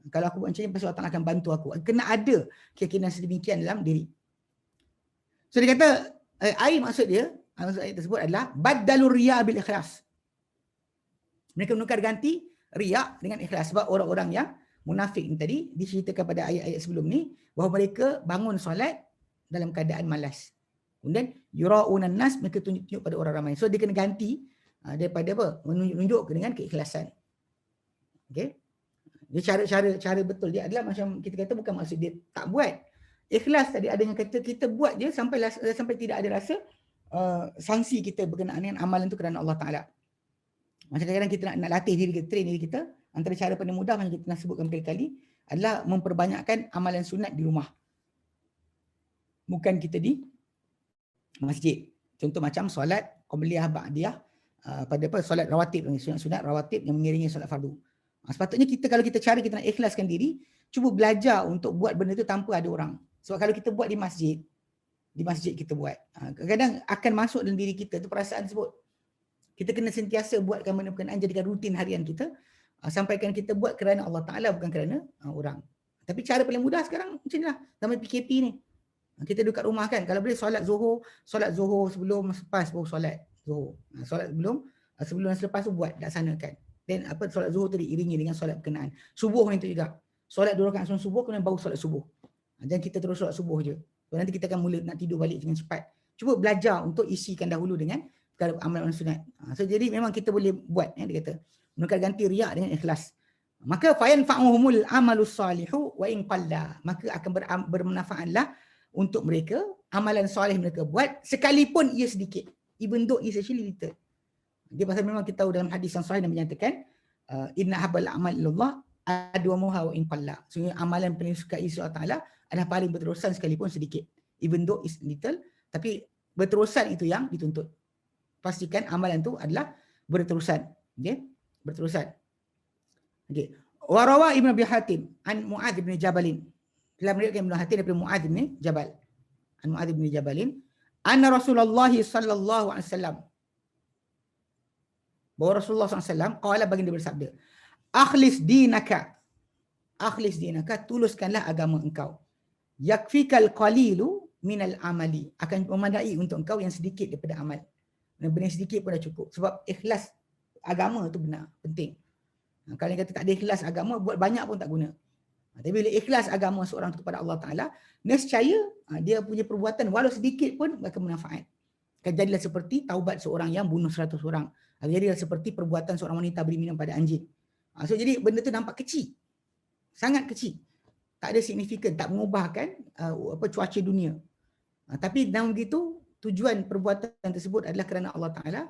Kalau aku buat macam ni, pasti Allah Ta'ala akan bantu aku. Kena ada keyakinan sedemikian dalam diri. So dia kata, maksud ayat tersebut adalah badalur riya bil ikhlas. Mereka menukar ganti riya dengan ikhlas. Sebab orang-orang yang munafik ni tadi diceritakan pada ayat-ayat sebelum ni bahawa mereka bangun solat dalam keadaan malas. Kemudian yura'unan nas, mereka tunjuk pada orang ramai. So dia kena ganti daripada apa? Menunjuk dengan keikhlasan. Okey. Dia cara betul dia adalah macam kita kata, bukan maksud dia tak buat. Ikhlas tadi adanya kata kita buat je sampai tidak ada rasa sanksi kita berkenaan dengan amalan tu kerana Allah Ta'ala. Macam kadang-kadang kita nak latih diri kita, train diri kita, antara cara paling mudah macam kita pernah sebutkan berkali-kali adalah memperbanyakkan amalan sunat di rumah. Bukan kita di masjid. Contoh macam solat qabliyah ba'diyah, pada apa, solat rawatib, sunat rawatib yang mengiringi solat fardu. Sepatutnya kalau kita nak ikhlaskan diri, cuba belajar untuk buat benda tu tanpa ada orang. Sebab kalau kita buat di masjid kita buat, kadang-kadang akan masuk dalam diri kita tu perasaan tersebut. Kita kena sentiasa buatkan benda berkenaan, jadikan rutin harian kita, sampaikan kita buat kerana Allah Ta'ala, bukan kerana orang. Tapi cara paling mudah sekarang macam inilah, zaman PKP ni. Kita duduk kat rumah kan, kalau boleh solat zuhur sebelum selepas baru solat zuhur. Solat sebelum dan selepas tu buat, laksanakan. Dan solat zuhur tu diiringi dengan solat berkenaan. Subuh pun itu juga. Solat 2 rakaat sebelum subuh, kemudian baru solat subuh. Jangan kita terus solat subuh je. Nanti kita akan mula nak tidur balik dengan cepat. Cuba belajar untuk isikan dahulu dengan amalan sunat. So jadi memang kita boleh buat, dia kata. Menukar ganti riak dengan ikhlas. Maka fayanfa'uhumul amalus salihu wa in qalla. Maka akan bermanfaatlah untuk mereka amalan soleh mereka buat sekalipun ia sedikit. Even though is actually little. Dia pasal memang kita tahu dalam hadis yang sahih yang menyatakan inna habal amal illallah adwamuha wa in qalla. Sehingga amalan paling disukai Allah Ta'ala adalah paling berterusan sekalipun sedikit. Even though is little, tapi berterusan itu yang dituntut. Pastikan amalan itu adalah berterusan. Okay? Berterusan. Okay. Warawa Ibn Abi Hatim an Mu'adz bin Jabalin. Telah meriwayatkan Ibn Hatim daripada Mu'adz bin Jabal. An Mu'adz bin Jabalin. Anna Rasulullah sallallahu alaihi wasallam. Bahawa Rasulullah SAW qala, baginda bersabda, akhlis dinaka, tuluskanlah agama engkau. Yakfikal qalilu minal amali, akan memadai untuk engkau yang sedikit daripada amal. Benda sedikit pun dah cukup. Sebab ikhlas agama tu benar, penting. Kalau yang kata tak ada ikhlas agama, buat banyak pun tak guna. Tapi bila ikhlas agama seorang tu kepada Allah Ta'ala, nescaya dia punya perbuatan walau sedikit pun akan bermanfaat. Jadilah seperti taubat seorang yang bunuh 100 orang. Jadilah seperti perbuatan seorang wanita beri minum pada anjing. So jadi benda tu nampak kecil. Sangat kecil. Tak ada signifikan, tak mengubahkan cuaca dunia. Tapi dalam begitu, tujuan perbuatan tersebut adalah kerana Allah Ta'ala,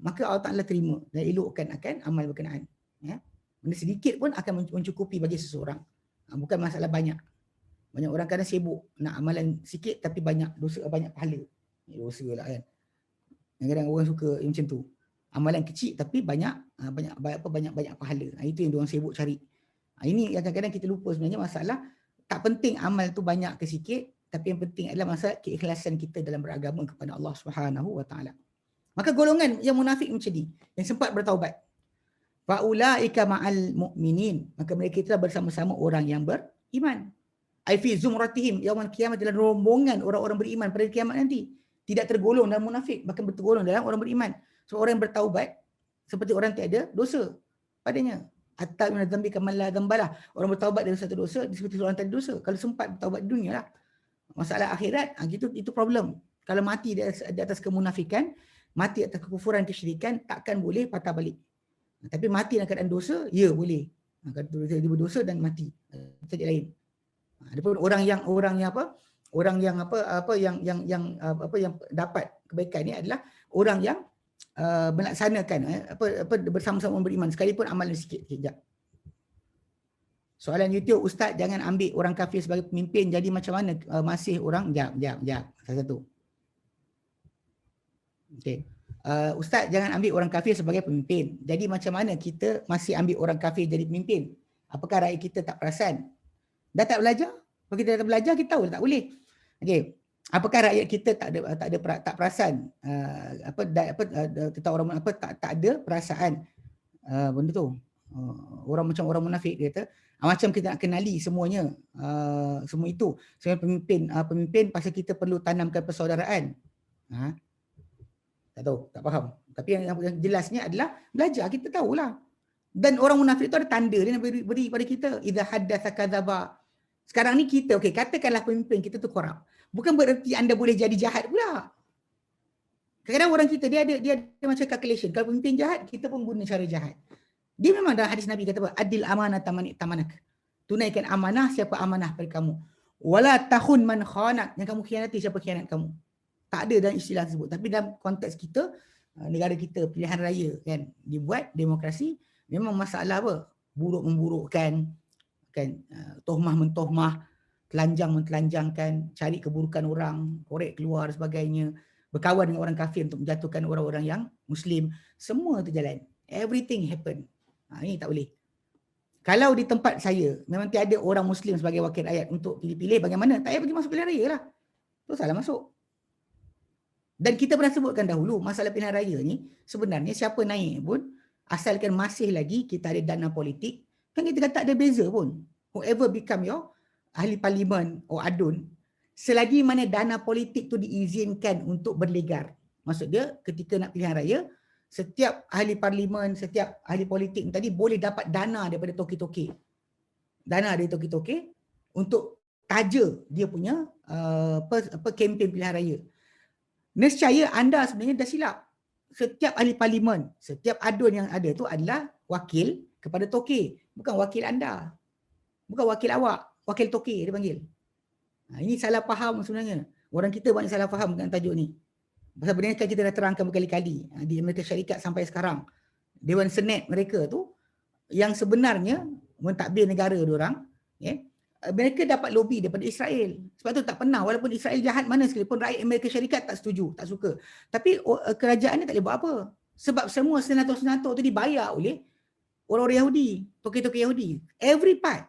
maka Allah Ta'ala terima dan elokkan akan amal berkenaan. Ya? Benda sedikit pun akan mencukupi bagi seseorang. Bukan masalah banyak. Banyak orang kadang sibuk nak amalan sikit tapi banyak dosa, banyak pahala. Dosa lah kan. Kadang-kadang orang suka macam tu. Amalan kecil tapi banyak pahala. Itu yang diorang sibuk cari. Ini yang kadang-kadang kita lupa sebenarnya masalah. Tak penting amal tu banyak ke sikit, tapi yang penting adalah masalah keikhlasan kita dalam beragama kepada Allah Subhanahu wa taala. Maka golongan yang munafik macam ni, yang sempat bertaubat. Faulaika ma'al mu'minin, maka mereka itulah bersama-sama orang yang beriman. Ai fi zumratihim yaumil qiyamah, dalam rombongan orang-orang beriman pada kiamat nanti. Tidak tergolong dalam munafik, bahkan tergolong dalam orang beriman. So orang yang bertaubat seperti orang tiada dosa padanya. Hatta min dzambi kama la dzambalah. Orang bertaubat dari satu dosa seperti orang tiada dosa. Kalau sempat bertaubat di dunia lah. Masalah akhirat, gitu itu problem. Kalau mati di atas kemunafikan, mati atas kekufuran, kesyirikan, takkan boleh patah balik. Tapi mati dalam keadaan dosa, ya boleh. Kalau dia berdosa dan mati, saja lain. Adapun orang yang dapat kebaikan ni adalah orang yang melaksanakan bersama-sama beriman sekalipun amalan sikit. Sekejap. Soalan YouTube, Ustaz jangan ambil orang kafir sebagai pemimpin, jadi macam mana masih orang? Jap. Satu. Okey. Ustaz jangan ambil orang kafir sebagai pemimpin. Jadi macam mana kita masih ambil orang kafir jadi pemimpin? Apakah rakyat kita tak perasan? Dah tak belajar? Kalau kita dah belajar, kita tahu tak boleh. Okey. Apakah rakyat kita tak perasan kita orang apa tak ada perasaan benda tu. Orang macam orang munafik dia kata macam kita nak kenali semuanya semua itu. Sebagai pemimpin pasal kita perlu tanamkan persaudaraan. Tak tahu, tak faham. Tapi yang jelasnya adalah belajar, kita tahulah. Dan orang munafik tu ada tanda dia nak beri pada kita. Idza haddatsa kadzaba. Sekarang ni kita, okey, katakanlah pemimpin kita tu korup. Bukan bererti anda boleh jadi jahat pula. Kadang-kadang orang kita dia ada macam calculation. Kalau pemimpin jahat, kita pun guna cara jahat. Dia memang dalam hadis Nabi kata apa? Adil amanah tamanak. Tunaikan amanah siapa amanah pada kamu. Wala takhun man khanak. Yang kamu khianati siapa khianat kamu. Tak ada dalam istilah tersebut. Tapi dalam konteks kita, negara kita, pilihan raya kan, dibuat demokrasi, memang masalah apa? Buruk-memburukkan, kan, tohmah-mentohmah, telanjang-mentelanjangkan, cari keburukan orang, korek keluar dan sebagainya, berkawan dengan orang kafir untuk menjatuhkan orang-orang yang Muslim. Semua tu jalan. Everything happen. Ini tak boleh. Kalau di tempat saya, memang tiada orang Muslim sebagai wakil rakyat untuk pilih-pilih, bagaimana? Tak payah pergi masuk pilihan raya lah. Tu salah masuk. Dan kita pernah sebutkan dahulu, masalah pilihan raya ni, sebenarnya siapa naik pun, asalkan masih lagi kita ada dana politik, kan kita kata tak ada beza pun. Whoever become your ahli parlimen or adun, selagi mana dana politik tu diizinkan untuk berlegar. Maksud dia, ketika nak pilihan raya, setiap ahli parlimen, setiap ahli politik tadi boleh dapat dana daripada toke-toke. Dana dari toke-toke untuk taja dia punya kempen pilihan raya. Nescaya anda sebenarnya dah silap. Setiap ahli parlimen, setiap adun yang ada tu adalah wakil kepada toke. Bukan wakil anda. Bukan wakil awak. Wakil toke dia panggil. Ini salah faham sebenarnya. Orang kita banyak salah faham dengan tajuk ni. Pasal benda ni kan kita dah terangkan berkali-kali. Di Amerika Syarikat sampai sekarang. Dewan Senat mereka tu, yang sebenarnya mentadbir negara diorang, mereka dapat lobby daripada Israel. Sebab tu tak pernah, walaupun Israel jahat mana sekalipun, rakyat Amerika Syarikat tak setuju, tak suka. Tapi kerajaan ni tak boleh buat apa. Sebab semua senator-senator tu dibayar oleh orang-orang Yahudi, toke-toke Yahudi. Every part.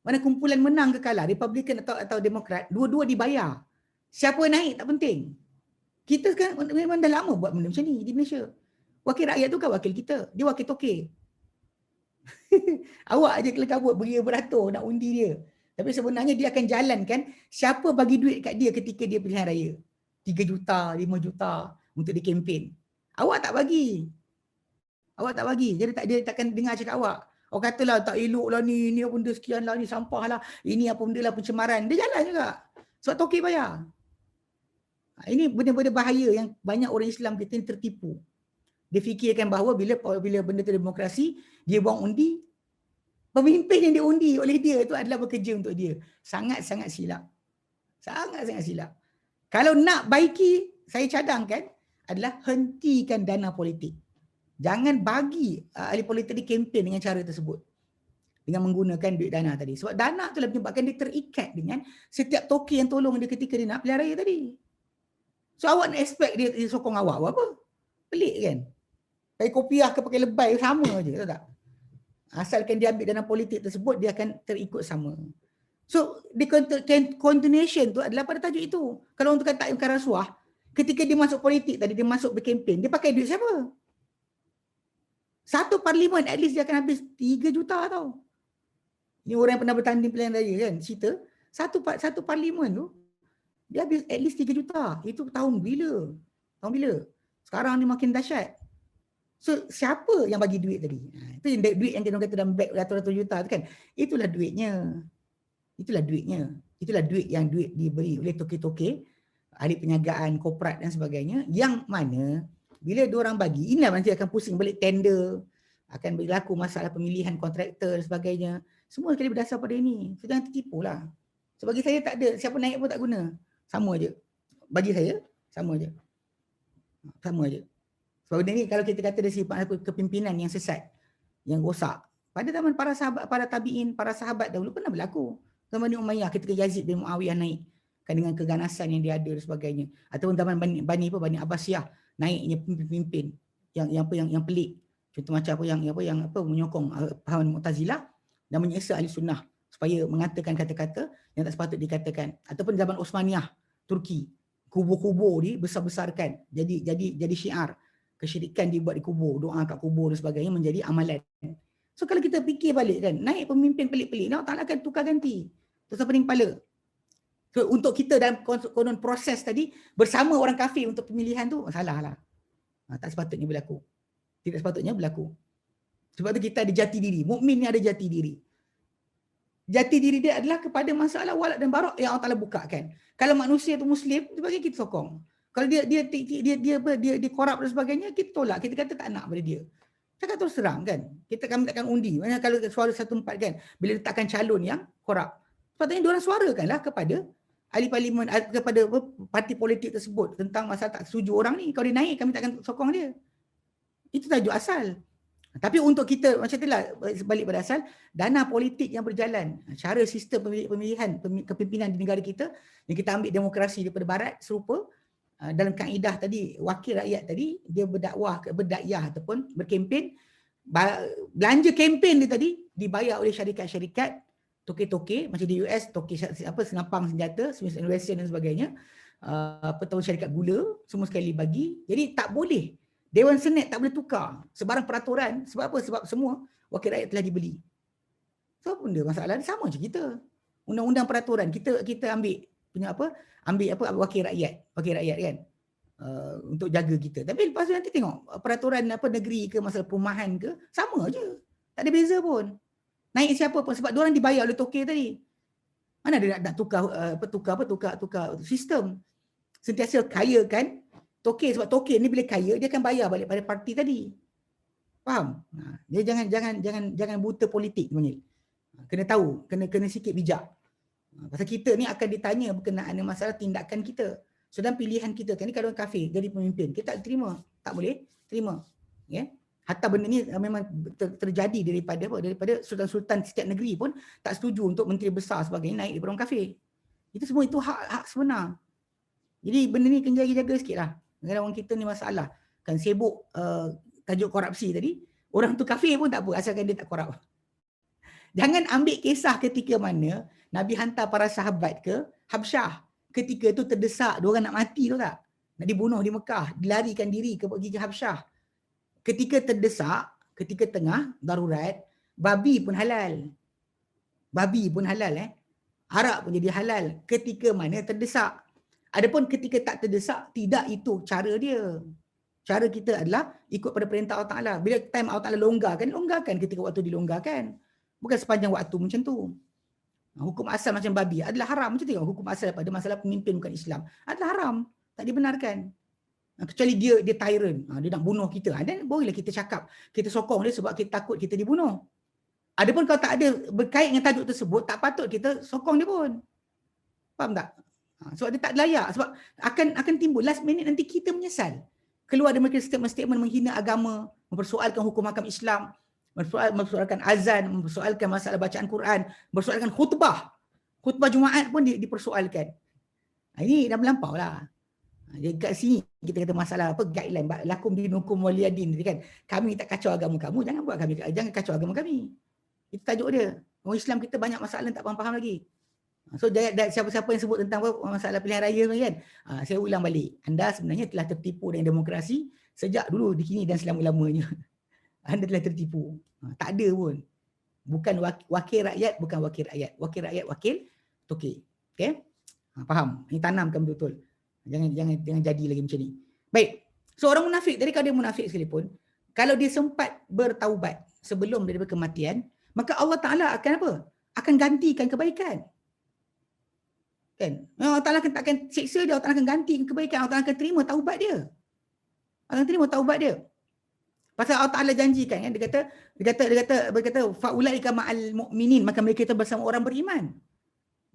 Mana kumpulan menang ke kalah, Republican atau Demokrat, dua-dua dibayar. Siapa naik tak penting. Kita kan memang dah lama buat benda macam ni di Malaysia. Wakil rakyat tu kan wakil kita. Dia wakil toke. Awak aja kelakabut beria beratur nak undi dia. Tapi sebenarnya dia akan jalankan siapa bagi duit kat dia ketika dia pilihan raya. 3 juta, 5 juta untuk dia kempen. Awak tak bagi. Awak tak bagi. Jadi dia takkan dengar cakap awak. Awak katalah tak elok lah ni apa benda sekian lah, ni sampah lah, ini apa benda lah pencemaran. Dia jalan juga. Sebab toke bayar. Ini benda-benda bahaya yang banyak orang Islam kita ni tertipu. Dia fikirkan bahawa bila benda tu demokrasi, dia buang undi, pemimpin yang diundi oleh dia itu adalah bekerja untuk dia. Sangat-sangat silap. Sangat-sangat silap. Kalau nak baiki, saya cadangkan adalah hentikan dana politik. Jangan bagi ahli politik di kempen dengan cara tersebut. Dengan menggunakan duit dana tadi. Sebab dana tu lah menyebabkan dia terikat dengan setiap toke yang tolong dia ketika dia nak pilihan raya tadi. So awak nak expect dia sokong awak apa? Pelik kan? Pakai kopiah ke pakai lebay sama je, tahu tak? Asalkan dia ambil dana politik tersebut, dia akan terikut sama. So, the continuation tu adalah pada tajuk itu. Kalau orang tu kata tak rasuah, ketika dia masuk politik tadi, dia masuk berkempen, dia pakai duit siapa? Satu parlimen, at least dia akan habis 3 juta tau. Ini orang yang pernah bertanding pilihan raya kan, cerita. Satu parlimen tu, dia habis at least 3 juta. Itu tahun bila? Tahun bila? Sekarang ni makin dahsyat. So, siapa yang bagi duit tadi? Itu duit yang kita kata dalam beg ratus-ratus juta tu kan. Itulah duitnya. Itulah duitnya. Itulah duit yang diberi oleh toke-toke, ahli perniagaan, korporat dan sebagainya. Yang mana, bila diorang bagi, inilah nanti akan pusing balik tender, akan berlaku masalah pemilihan kontraktor dan sebagainya. Semua sekali berdasar pada ini. So, jangan tertipulah. So, bagi saya tak ada. Siapa naik pun tak guna. Sama je. Bagi saya, sama je. Sama je. Sebab benda ni kalau kita kata dari sifat kepimpinan yang sesat, yang rosak. Pada zaman para sahabat, para tabi'in, para sahabat dahulu pernah berlaku. Zaman Bani Umayyah ketika Yazid bin Muawiyah naik kan dengan keganasan yang dia ada dan sebagainya. Ataupun zaman Bani Abbasiyah naiknya pemimpin yang pelik. Contoh macam menyokong pahaman Mu'tazilah. dan menyiksa ahli sunnah supaya mengatakan kata-kata yang tak sepatut dikatakan. Ataupun zaman Osmaniyah, Turki, kubur-kubur dibesar-besarkan, jadi syiar. Kesyirikan dibuat di kubur, doa kat kubur dan sebagainya menjadi amalan. So kalau kita fikir balik kan, naik pemimpin pelik-pelik, Allah Ta'ala akan tukar ganti. Terus pening kepala. So, untuk kita dalam konon proses tadi, bersama orang kafir untuk pemilihan tu, salah lah. Tak sepatutnya berlaku. Tidak sepatutnya berlaku. Sebab tu kita ada jati diri. Mukmin ni ada jati diri. Jati diri dia adalah kepada masalah walad dan barak yang Allah Taala bukakan. Kalau manusia tu Muslim, sebagainya kita sokong. Kalau dia korup dan sebagainya, kita tolak. Kita kata tak nak pada dia. Cakap terus terang kan. Kami takkan undi. Maksudnya kalau suara 1/4 kan, bila letakkan calon yang korup. Sepatutnya diorang suarakanlah kepada ahli parlimen, kepada parti politik tersebut tentang masalah tak setuju orang ni. Kalau dia naik, kami takkan sokong dia. Itu tajuk asal. Tapi untuk kita, macam itulah balik pada asal, dana politik yang berjalan, cara sistem pemilihan kepimpinan di negara kita, yang kita ambil demokrasi daripada barat serupa, dalam kaedah tadi, wakil rakyat tadi, dia berdakwah ataupun berkempen, belanja kempen dia tadi, dibayar oleh syarikat-syarikat, toke-toke, macam di US, toke senapang senjata, Smith & Wesson dan sebagainya, syarikat gula, semua sekali bagi. Jadi tak boleh. Dewan Senat tak boleh tukar sebarang peraturan. Sebab apa? Sebab semua wakil rakyat telah dibeli. So benda masalah sama macam kita. Undang-undang peraturan kita ambil punya ambil wakil rakyat kan. Untuk jaga kita. Tapi lepas tu nanti tengok peraturan negeri ke masalah perumahan ke sama je. Tak ada beza pun. Naik siapa pun sebab diorang dibayar oleh toke tadi. Mana dia nak tukar sistem. Sentiasa kaya kan toke, sebab toke ni bila kaya dia akan bayar balik pada parti tadi. Faham? Dia jangan buta politik panggil. Kena tahu, kena sikit bijak. Pasal kita ni akan ditanya berkenaan dengan masalah tindakan kita. So dalam pilihan kita kan ni kalau orang kafir jadi pemimpin, kita tak terima, tak boleh terima. Ya. Hatta benda ni memang terjadi daripada sultan-sultan setiap negeri pun tak setuju untuk menteri besar sebagainya naik daripada orang kafir. Itu semua itu hak sebenar. Jadi benda ni kena jaga-jaga sikitlah. Kadang orang kita ni masalah. Kan sibuk tajuk korupsi tadi. Orang tu kafir pun tak apa asalkan dia tak korup. Jangan ambil kisah ketika mana Nabi hantar para sahabat ke Habsyah. Ketika tu terdesak, diorang nak mati tu tak? Nak dibunuh di Mekah. Dilarikan diri ke Habsyah. Ketika terdesak, ketika tengah darurat, babi pun halal. Babi pun halal Arak pun jadi halal. Ketika mana terdesak. Adapun ketika tak terdesak, tidak itu cara dia. Cara kita adalah ikut pada perintah Allah Ta'ala. Bila time Allah Ta'ala longgarkan ketika waktu dilonggarkan. Bukan sepanjang waktu macam tu. Hukum asal macam babi adalah haram. Macam tengok hukum asal pada masalah pemimpin bukan Islam. Adalah haram. Tak dibenarkan. Kecuali dia tyrant. Dia nak bunuh kita. Dan bolehlah kita cakap. Kita sokong dia sebab kita takut kita dibunuh. Adapun kalau tak ada berkait dengan tajuk tersebut, tak patut kita sokong dia pun. Faham tak? Sebab dia tak layak. Sebab akan timbul last minute nanti kita menyesal. Keluar dari mereka statement-statement menghina agama, mempersoalkan hukum hakam Islam, mempersoalkan azan, mempersoalkan masalah bacaan Quran, mempersoalkan khutbah. Khutbah Jumaat pun dipersoalkan. Ini dah melampau lah. Dekat sini kita kata masalah guideline lakum dinukum waliyadin kan. Kami tak kacau agama kamu, jangan kacau agama kami. Itu tajuk dia. Orang Islam kita banyak masalah tak faham-faham lagi. So siapa-siapa yang sebut tentang masalah pilihan raya kan, saya ulang balik. Anda sebenarnya telah tertipu dengan demokrasi sejak dulu di sini dan selama-lamanya. Anda telah tertipu. Tak ada pun. Bukan wakil rakyat, bukan wakil rakyat. Wakil rakyat, wakil toke. Okay? Faham? Ini tanamkan betul-betul. Jangan jadi lagi macam ni. Baik. So orang munafik, tadi kalau dia munafik sekalipun, kalau dia sempat bertaubat sebelum daripada kematian, maka Allah Ta'ala akan apa? Akan gantikan kebaikan. Kan? Allah Ta'ala takkan siksa dia, Allah Ta'ala akan ganti kebaikan, Allah Ta'ala akan terima taubat dia. Allah akan terima taubat dia. Pasal Allah Ta'ala janjikan kan, dia kata faulaika ma'al mu'minin, maka mereka itu bersama orang beriman.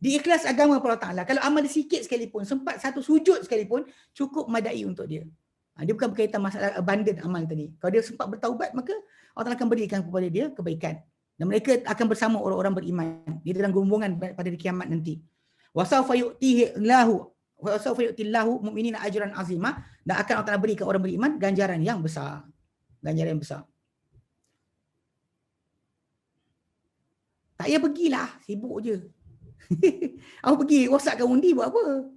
Di ikhlas agama Allah Ta'ala, kalau amal sikit sekalipun, sempat satu sujud sekalipun, cukup madai untuk dia. Dia bukan berkaitan masalah abundant amal tadi. Kalau dia sempat bertaubat, maka Allah Ta'ala akan berikan kepada dia kebaikan. Dan mereka akan bersama orang-orang beriman di dalam rombongan pada hari kiamat nanti. Wasawfa yu'tillahu mu'minina ajran azima, dan akan Allah Ta'ala berikan orang beriman ganjaran yang besar. Ganjaran yang besar. Tak payah pergilah, sibuk je. Awak pergi rosakkan undi buat apa?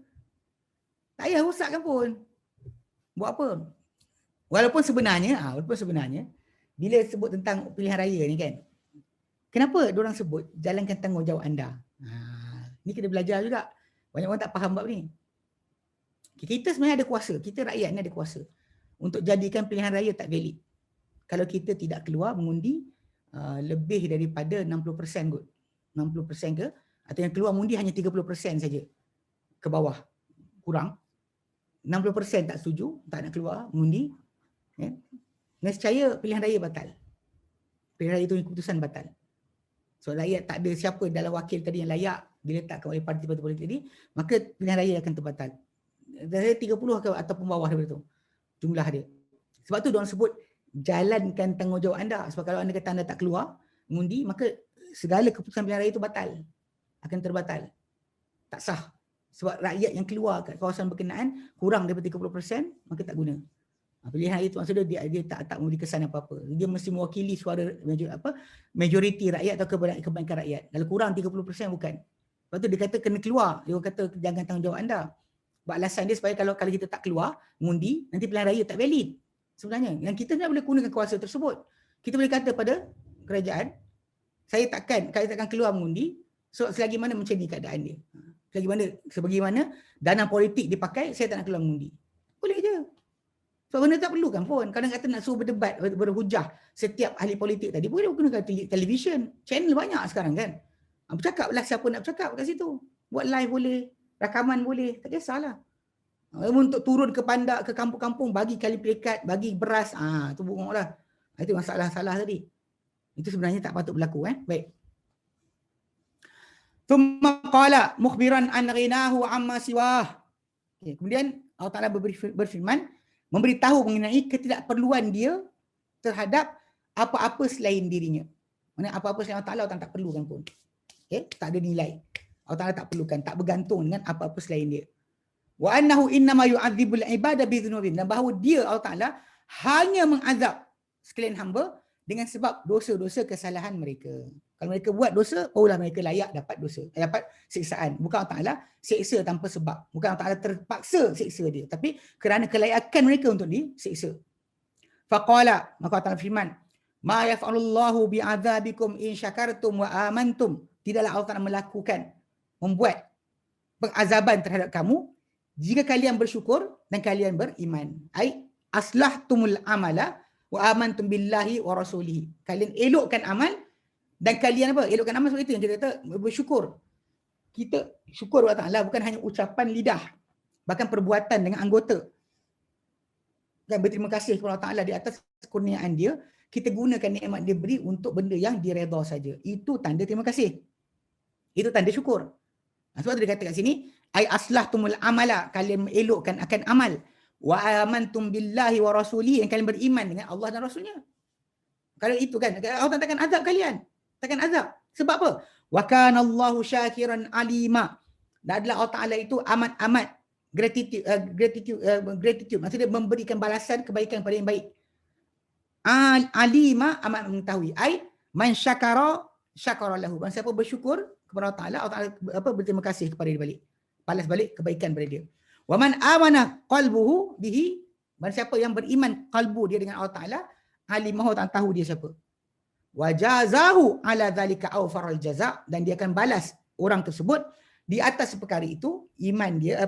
Tak payah rosakkan pun. Buat apa? Walaupun sebenarnya bila sebut tentang pilihan raya ni kan, kenapa diorang sebut jalankan tanggungjawab anda? Ni kita belajar juga. Banyak orang tak faham bab ni. Kita sebenarnya ada kuasa, kita rakyat ni ada kuasa untuk jadikan pilihan raya tak valid. Kalau kita tidak keluar mengundi lebih daripada 60% kot. 60% ke, atau yang keluar mengundi hanya 30% saja ke bawah, kurang. 60% tak setuju, tak nak keluar mengundi. Nescaya pilihan raya batal. Pilihan raya itu keputusan batal. So rakyat tak ada siapa dalam wakil tadi yang layak diletakkan oleh parti-parti politik tadi, maka pilihan raya akan terbatal. Dari 30 ke ataupun bawah daripada itu jumlah dia. Sebab tu diorang sebut jalankan tanggungjawab anda. Sebab kalau anda kata anda tak keluar mengundi, maka segala keputusan pilihan raya itu batal. Akan terbatal. Tak sah. Sebab rakyat yang keluar kat kawasan berkenaan kurang daripada 30%, maka tak guna. Pilihan raya itu maksudnya dia tak memberi kesan apa-apa. Dia mesti mewakili suara majoriti rakyat atau kebanyakan rakyat. Kalau kurang 30% bukan. Lepas tu dia kata kena keluar. Dia kata jangan tanggungjawab anda. Sebab alasan dia supaya kalau kita tak keluar mengundi, nanti pilihan raya tak valid. Sebenarnya yang kita boleh gunakan kuasa tersebut. Kita boleh kata pada kerajaan, saya takkan keluar mengundi selagi mana macam ni keadaan dia. Sebagaimana dana politik dipakai, saya tak nak keluar mengundi. Boleh je. So benda tak perlu kan pun. Kadang kata nak suruh berdebat, berhujah setiap ahli politik tadi, boleh gunakan televisyen. Channel banyak sekarang kan. Bercakaplah siapa nak bercakap kat situ. Buat live boleh, rakaman boleh, tak kisahlah. Untuk turun ke pandak, ke kampung-kampung, bagi kali pelikat, bagi beras, tu bongoklah. Itu masalah salah tadi. Itu sebenarnya tak patut berlaku. Baik. Thumma qala mukhbiran an ghinahu amma siwah. Kemudian Allah Ta'ala berfirman, memberitahu mengenai ketidakperluan dia terhadap apa-apa selain dirinya. Maksudnya apa-apa selain Allah Ta'ala, Allah tak perlukan pun. Tak ada nilai. Allah Ta'ala tak perlukan, tak bergantung dengan apa-apa selain dia. Wa annahu innama yu'adzibul ibada bi dzunubihim, dan bahawa dia Allah Ta'ala hanya mengazab sekalian hamba dengan sebab dosa-dosa kesalahan mereka. Kalau mereka buat dosa, barulah mereka layak dapat dosa, dapat siksaan. Bukan Allah Ta'ala siksa tanpa sebab. Bukan Allah Ta'ala terpaksa siksa dia, tapi kerana kelayakan mereka untuk disiksa. Faqala, maka Allah Ta'ala firman, ma yaf'alullahu bi'adzabikum in syakartum wa amantum. Tidaklah Allah Ta'ala membuat pengazaban terhadap kamu jika kalian bersyukur dan kalian beriman. Ai aslahtumul amala wa amantum billahi wa rasulihi. Kalian elokkan amal dan kalian apa? Elokkan amal seperti itu yang kita kata bersyukur. Kita syukur kepada Allah bukan hanya ucapan lidah, bahkan perbuatan dengan anggota. Dan berterima kasih kepada Allah Ta'ala di atas kurniaan dia, kita gunakan nikmat dia beri untuk benda yang diredha saja. Itu tanda terima kasih. Itu tanda syukur. Sebab tu dia kata kat sini, ai aslahtumul amala, kalian elokkan akan amal. Wa amantum billahi wa rasulihi, yang kalian beriman dengan Allah dan Rasulnya. Kalau itu kan, Allah takkan azab kalian. Takkan azab. Sebab apa? Wa kana Allahu syakiran alima. Dan adalah Allah Ta'ala itu amat-amat gratitude, maksudnya memberikan balasan kebaikan kepada yang baik. Alima, amat mengetahui. Ai man syakara syakara lahu. Barang siapa bersyukur kepada Allah Ta'ala berterima kasih kepada dia balik. Balas balik kebaikan kepada dia. Wa man amana qalbuhu bihi, barang siapa yang beriman kalbu dia dengan Allah Ta'ala, alimahu, tak tahu dia siapa. Wa jazahu ala zalika awfaral jaza, dan dia akan balas orang tersebut di atas perkara itu, iman dia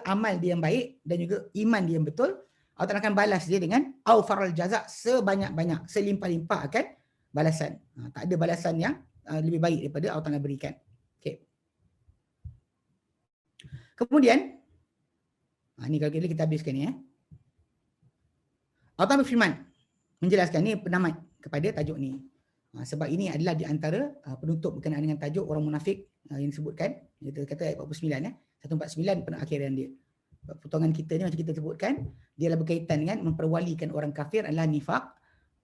amal dia yang baik dan juga iman dia yang betul. Allah Ta'ala akan balas dia dengan awfaral jaza, sebanyak-banyak, selimpah-limpah akan balasan. Tak ada balasan yang lebih baik daripada Allah Ta'ala berikan. Okay. Kemudian ni kalau kita habiskan ni. Allah Ta'ala berfirman menjelaskan, ni penamat kepada tajuk ni. Sebab ini adalah di antara penutup berkenaan dengan tajuk orang munafik yang disebutkan. Kita kata ayat 49, 149 penakhiran dia. Potongan kita ni macam kita sebutkan, dia adalah berkaitan dengan memperwalikan orang kafir adalah nifaq,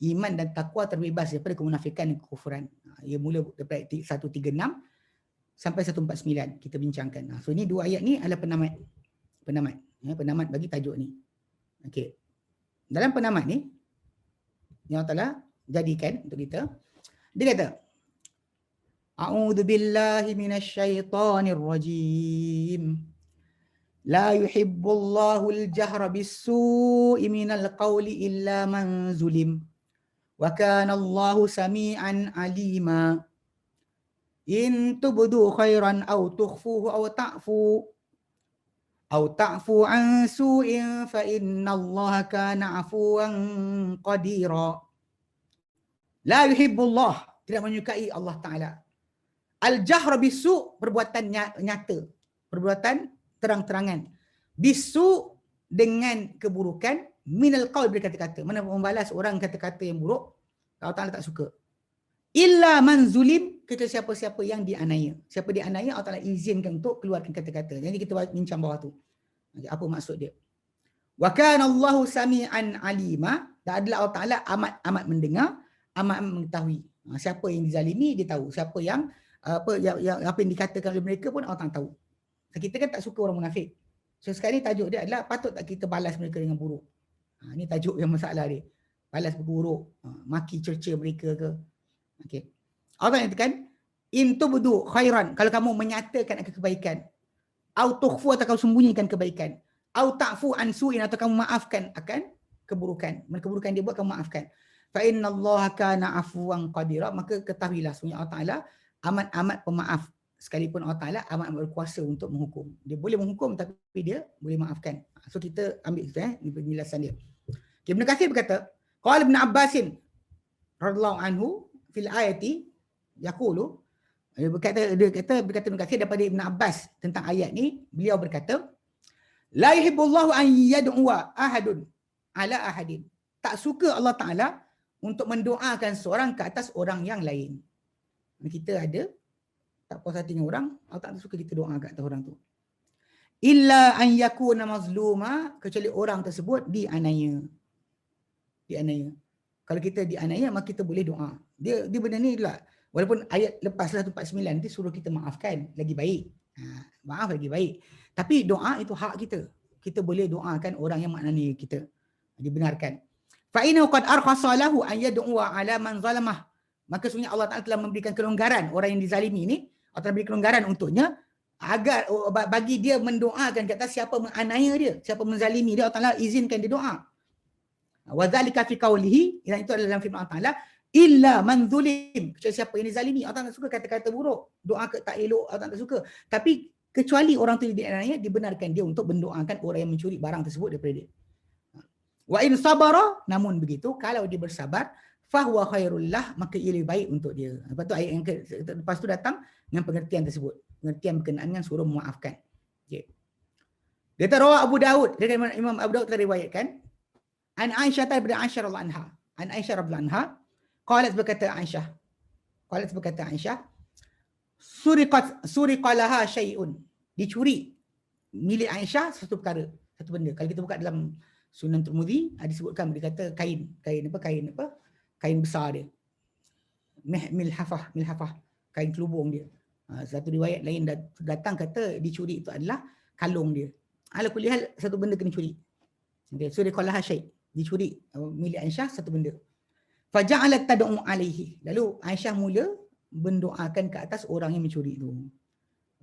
iman dan takwa terbebas daripada kemunafikan dan kekufuran. Ia mula daripada 136 sampai 149 kita bincangkan. So ini dua ayat ni adalah penamat bagi tajuk ni. Okey. Dalam penamat ni yang Allah Ta'ala jadikan untuk kita, dia kata A'udzu billahi minasyaitonir rajim. La yuhibbullahu al-jahra bis-su'i minal qawli illa man zulim. Wa kana Allahu sami'an alima. In tubdu khairan aw tukhfuhu aw ta'fu an su'in fa innallaha kana 'afuwan qadira. La yuhibbullah, tidak menyukai Allah Taala. Al-jahr bisu, perbuatan nyata, perbuatan terang-terangan. Bisu, dengan keburukan, minal qaul, berkata-kata. Mana membalas orang kata-kata yang buruk, Allah Ta'ala tak suka. Illa man zulim, kecuali siapa-siapa yang dianiaya. Siapa dianiaya, Allah Ta'ala izinkan untuk keluarkan kata-kata. Jadi kita bincang bawah tu. Apa maksud dia? Wa kana Allahu sami'an alima, dan adalah Allah Ta'ala amat mendengar, amat mengetahui. Siapa yang dizalimi, dia tahu. Siapa yang apa yang dikatakan oleh mereka pun Allah tahu. So, kita kan tak suka orang munafik. So sekarang ni tajuk dia adalah patut tak kita balas mereka dengan buruk. Ni tajuk yang masalah dia. Balas buruk, maki cerca mereka ke. Okey. Allah nyatakan in tubdu khairan, kalau kamu menyatakan akan kebaikan, au tukhfu, atau kamu sembunyikan kebaikan, au ta'fu an su'in, atau kamu maafkan akan keburukan. Keburukan dia buat kamu maafkan. Fa innallaha kana afuwan qadira, maka ketahuilah sesungguhnya Allah Taala amat pemaaf, sekalipun Allah Ta'ala amat berkuasa untuk menghukum. Dia boleh menghukum tapi dia boleh maafkan. So kita ambil itu di penjelasan dia. Okay, Ibn Katsir berkata, qala Ibn Abbasin radhiyallahu anhu fil ayati yaqulu, dia berkata Ibn Katsir daripada Ibn Abbas tentang ayat ni, beliau berkata, la yuhibbullahu an yad'uwa ahadun ala ahadin. Tak suka Allah Ta'ala untuk mendoakan seorang ke atas orang yang lain. Kita ada tak puas hati dengan orang, Allah tak suka kita doa kat atas orang tu. Illa an yakuna mazluma, kecuali orang tersebut dianiaya. Kalau kita dianiaya, maka kita boleh doa. Dia benda ni lah. Walaupun ayat lepas 149 nanti suruh kita maafkan, lagi baik. Maaf lagi baik. Tapi doa itu hak kita. Kita boleh doakan orang yang maknanya kita. Dibenarkan. Fa innahu qad arkhasa lahu an yad'u ala man zalamah. Maka sebenarnya Allah Ta'ala telah memberikan kelonggaran orang yang dizalimi ini, Allah Ta'ala beri kelonggaran untuknya agar bagi dia mendoakan kata siapa menganiaya dia, siapa menzalimi dia, Allah Ta'ala izinkan dia doa. Wa dzalika fi qawlihi, yang itu adalah dalam firman Allah Ta'ala, illa man zulim, kecuali siapa yang dizalimi. Allah Ta'ala tak suka kata-kata buruk, doa tak elok, Allah Ta'ala tak suka. Tapi kecuali orang tu dianiaya, dibenarkan dia untuk mendoakan orang yang mencuri barang tersebut daripada dia. Wa in sabara, namun begitu kalau dia bersabar, fahuwa khairullah, maka ia lebih baik untuk dia. Lepas tu ayat yang lepas tu datang dengan pengertian tersebut. Pengertian berkenaan dengan suruh memaafkan. Okay. Dia rawah Abu Daud, dari Imam Abu Daud telah riwayatkan, an Aisyah daripada Aisyah radhiyallahu anha. An Aisyah radhiyallahu anha, qalat berkata Aisyah, suriqalaha syai'un. Dicuri milik Aisyah satu perkara, satu benda. Kalau kita buka dalam Sunan Tirmidzi, ada disebutkan dia kata kain besar dia. Milhafah, kain kelubung dia. Satu riwayat lain datang kata dicuri itu adalah kalung dia. Ala kulli hal satu benda kena curi. Okay, so dia qalaha syai', dicuri milik Aisyah satu benda. Faja'alat tad'u alaihi. Lalu Aisyah mula mendoakan ke atas orang yang mencuri itu.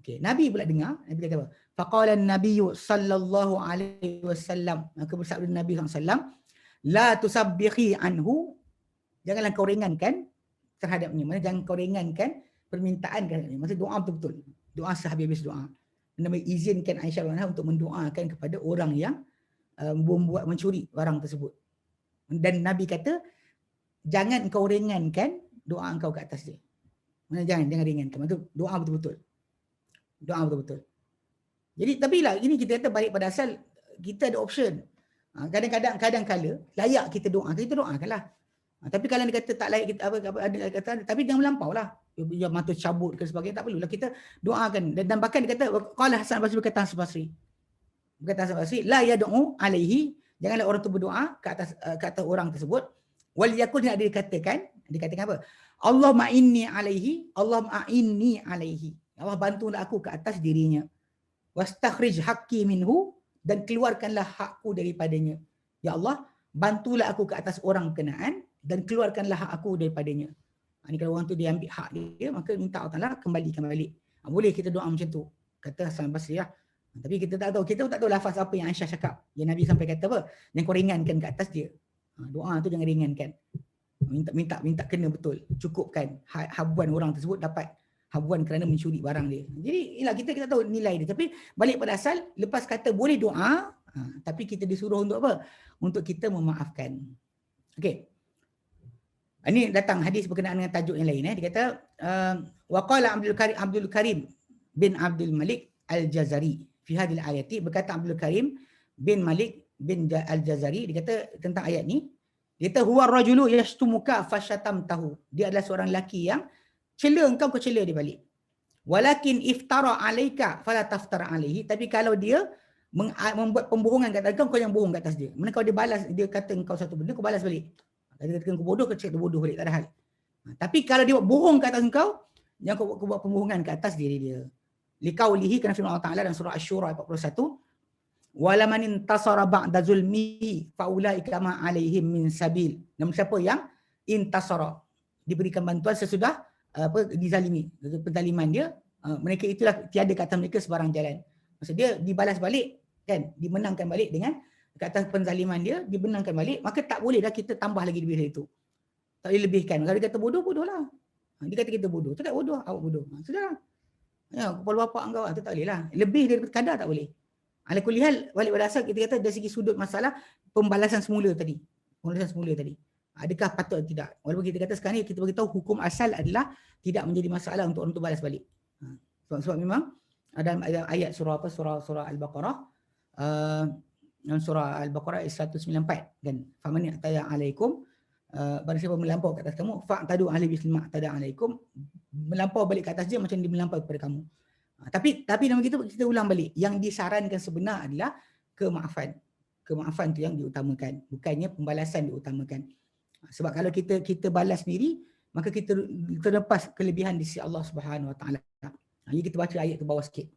Okay, Nabi pula dengar, Nabi kata apa? Faqala an-nabiy sallallahu alaihi wasallam, maka bersabda Nabi SAW, la tusabbihi anhu, janganlah kau ringankan terhadapnya. Maksudnya jangan kau ringankan permintaan terhadapnya. Maksudnya doa betul-betul. Doa sehabis-habis doa. Nabi izinkan Aisyah untuk mendoakan kepada orang yang membuat mencuri barang tersebut. Dan Nabi kata, jangan kau ringankan doa engkau ke atas dia. Maksudnya jangan ringankan. Maksudnya doa betul-betul. Doa betul-betul. Jadi tapi lah ini kita kata balik pada asal kita ada option. Kadang-kala layak kita doakanlah. Tapi kalau dia kata tak layak kita ada kata tapi jangan melampaulah. Dia mata cabut ke sebagainya, tak perlulah kita doakan. Dan bahkan dia kata qala Hasan Basri, berkata Hasan Basri, la yad'u alaihi, janganlah orang tu berdoa ke atas orang tersebut. Wal yakul, dia dikatakan apa? Allahumma inni alaihi, Allah bantulah aku ke atas dirinya. Wastakhrij haqqi minhu, dan keluarkanlah hakku daripadanya. Ya Allah, bantulah aku ke atas orang berkenaan dan keluarkanlah hak aku daripadanya. Ni kalau orang tu dia ambil hak dia, maka minta Allah Ta'ala kembalikan balik. Boleh kita doa macam tu, kata Hasan Basri lah. Tapi kita tak tahu, kita tak tahu lafaz apa yang Aisyah cakap. Yang Nabi sampai kata apa? Yang kau ringankan kat atas dia. Doa tu jangan ringankan. Minta kena betul. Cukupkan habuan orang tersebut dapat habuan kerana mencuri barang dia. Jadi ialah kita tahu nilai dia. Tapi balik pada asal, lepas kata boleh doa, tapi kita disuruh untuk apa? Untuk kita memaafkan. Okey. Ini datang hadis berkenaan dengan tajuk yang lain. Dia kata, waqala Abdul Karim bin Abdul Malik Al-Jazari fi hadhihi al-ayati, berkata Abdul Karim bin Malik bin Al-Jazari, dia kata tentang ayat ni, dia kata huwa rajulu yashtumuka fashatamtahu, dia adalah seorang lelaki yang cela engkau, kau cela dia balik. Walakin iftara alaika fala taftara alaihi, tapi kalau dia membuat pembohongan kat atas kau, jangan bohong kat atas dia. Mana kalau dia balas, dia kata engkau satu benda, kau balas balik. Dia kata kau bodoh, kau cakap bodoh balik, tak ada hal. Tapi kalau dia buat bohong kat atas engkau, jangan kau buat pembohongan kat atas diri dia. Liqaulihi, kerana firman Allah Ta'ala dalam surah Asy-Syura 41, wala man intasara ba'da zulmihi faulaika ma alaihim min sabil. Namun siapa yang intasara, diberikan bantuan sesudah dizalimi, penzaliman dia, mereka itulah tiada kata mereka sebarang jalan. Maksud dia dibalas balik kan, dimenangkan balik dengan kata penzaliman dia, dibenarkan balik, maka tak boleh dah kita tambah lagi lebih dari itu. Tak boleh lebihkan. Kalau dia kata bodoh, bodohlah. Dia kata kita bodoh, cakap bodoh, awak bodoh. Sudahlah. Ya, kepala bapak engkau, itu tak boleh lah. Lebih daripada kadar tak boleh. Ala kulli hal, balik pada asal kita kata dari segi sudut masalah pembalasan semula tadi. Adakah patut atau tidak? Walaupun kita kata sekarang ni kita beritahu hukum asal adalah tidak menjadi masalah untuk orang tu balas balik. Sebab memang ada ayat surah apa, surah Al-Baqarah, dalam surah Al-Baqarah ayat 194 kan, faman ya'taya alaikum, barang siapa melampau ke atas kamu, fa'tadu alaihi bislima tada alaikum, melampau balik ke atas dia macam dia melampau kepada kamu. Tapi nama kita ulang balik, yang disarankan sebenar adalah kemaafan. Kemaafan tu yang diutamakan, bukannya pembalasan diutamakan. Sebab kalau kita balas sendiri, maka kita terlepas kelebihan di sisi Allah Subhanahu Wa Taala. Jadi kita baca ayat ke bawah sikit.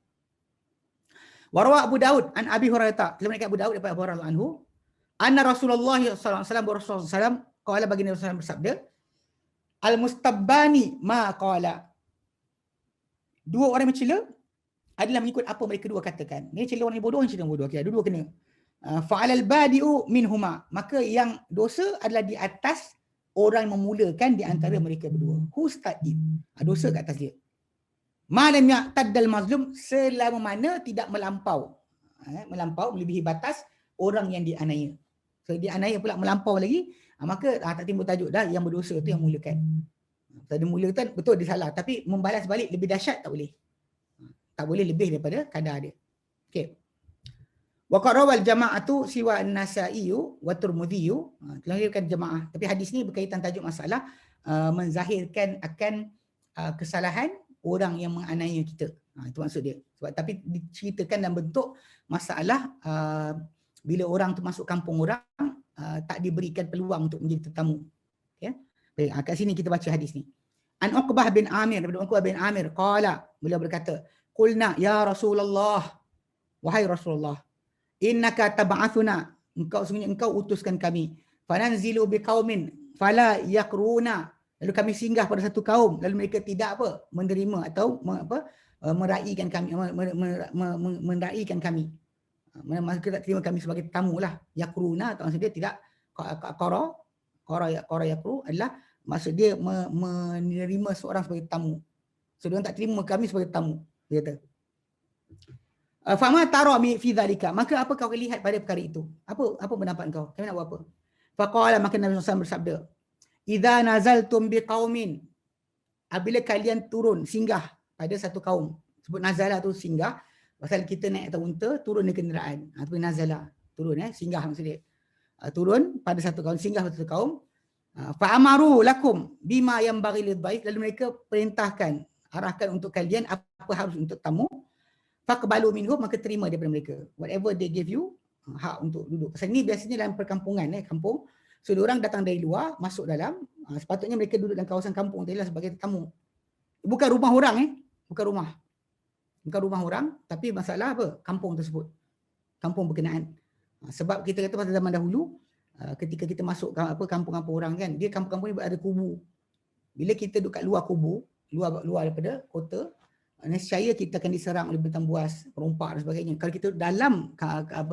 Warwa Abu Daud an Abi Hurairah, kita menaikkan Abu Daud daripada Abu Hurairah anhu, anna Rasulullah sallallahu alaihi wasallam qala, baginda Rasulullah bersabda, al-mustabbani ma qala, dua orang mencela adalah mengikut apa mereka dua katakan. Ni cela orang yang bodoh, cela orang bodoh. Okey, dua-dua kena. Fa'alal badi'u minhuma, maka yang dosa adalah di atas orang yang memulakan di antara mereka berdua. Who start it? Dosa kat atas dia. Ma lam ya'taddal mazlum, selama mana tidak melampau. Melampau melebihi batas orang yang dianiaya. So dianiaya pula melampau lagi, maka tak timbul tajuk dah yang berdosa tu yang mulakan. Tadi mulakan betul dia salah, tapi membalas balik lebih dahsyat tak boleh. Tak boleh lebih daripada kadar dia. Okey. Wa qarawal jama'atu siwa an-Nasa'i wa Tirmidzi, dilahirkan jemaah. Tapi hadis ni berkaitan tajuk masalah menzahirkan akan kesalahan orang yang menganiaya kita. Itu maksud dia. Sebab tapi diceritakan dalam bentuk masalah bila orang tu masuk kampung orang, tak diberikan peluang untuk menjadi tetamu. Ya. Baik, kat sini kita baca hadis ni. An Uqbah bin Amir, daripada Uqbah bin Amir, qala, beliau berkata, qulna ya Rasulullah, wahai Rasulullah, innaka tab'athuna, engkau utuskan kami, fananzilu biqaumin fala yakruna, lalu kami singgah pada satu kaum, lalu mereka tidak menerima atau meraikan kami, meraikan kami. Mereka tak terima kami sebagai tetamu lah. Yakruna, atau maksud dia tidak qara yakru adalah maksud dia menerima seorang sebagai tetamu. So dia tak terima kami sebagai tetamu. Dia kata, fama tara fi dzalika, maka apa kau lihat pada perkara itu? Apa pendapat kau? Kami nak buat apa? Faqala, maka Nabi SAW bersabda, idza nazaltum biqaumin, apabila kalian turun singgah pada satu kaum. Sebut nazala tu singgah, pasal kita naik atas unta, turun di kenderaan. Itu nazala, turun singgah maksud dia. Turun pada satu kaum, singgah pada satu kaum. Fa amaru lakum bima yanbaghi lidhaif, lalu mereka perintahkan, arahkan untuk kalian apa harus untuk tamu. Faqbalu minhum, maka terima daripada mereka. Whatever they give you, hak untuk duduk. Pasal ni biasanya dalam perkampungan, kampung. So orang datang dari luar, masuk dalam, sepatutnya mereka duduk dalam kawasan kampung tadi sebagai tetamu. Bukan rumah orang, bukan rumah orang, tapi masalah apa? Kampung tersebut. Kampung berkenaan. Sebab kita kata pada zaman dahulu, ketika kita masuk kampung-kampung orang kan, dia kampung-kampung ni ada kubu. Bila kita duduk kat luar kubur, luar daripada kota, nescaya kita akan diserang oleh binatang buas, perompak dan sebagainya. Kalau kita dalam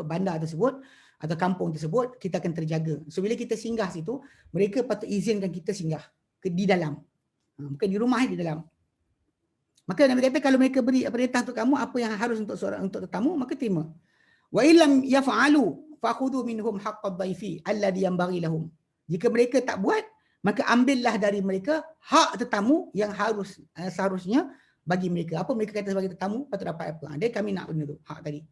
bandar tersebut atau kampung tersebut, kita akan terjaga. So bila kita singgah situ, mereka patut izinkan kita singgah di dalam. Bukan di rumah, di dalam. Maka Nabi kata kalau mereka beri perintah untuk kamu apa yang harus untuk tetamu, maka terima. Wa illam yaf'alu fakhudhu minhum haqqad dhaifi alladhi yanbaghi lahum. Jika mereka tak buat, maka ambillah dari mereka hak tetamu yang seharusnya bagi mereka. Apa mereka kata sebagai tetamu, patut dapat apa. Dia kami nak benda tu, hak tadi.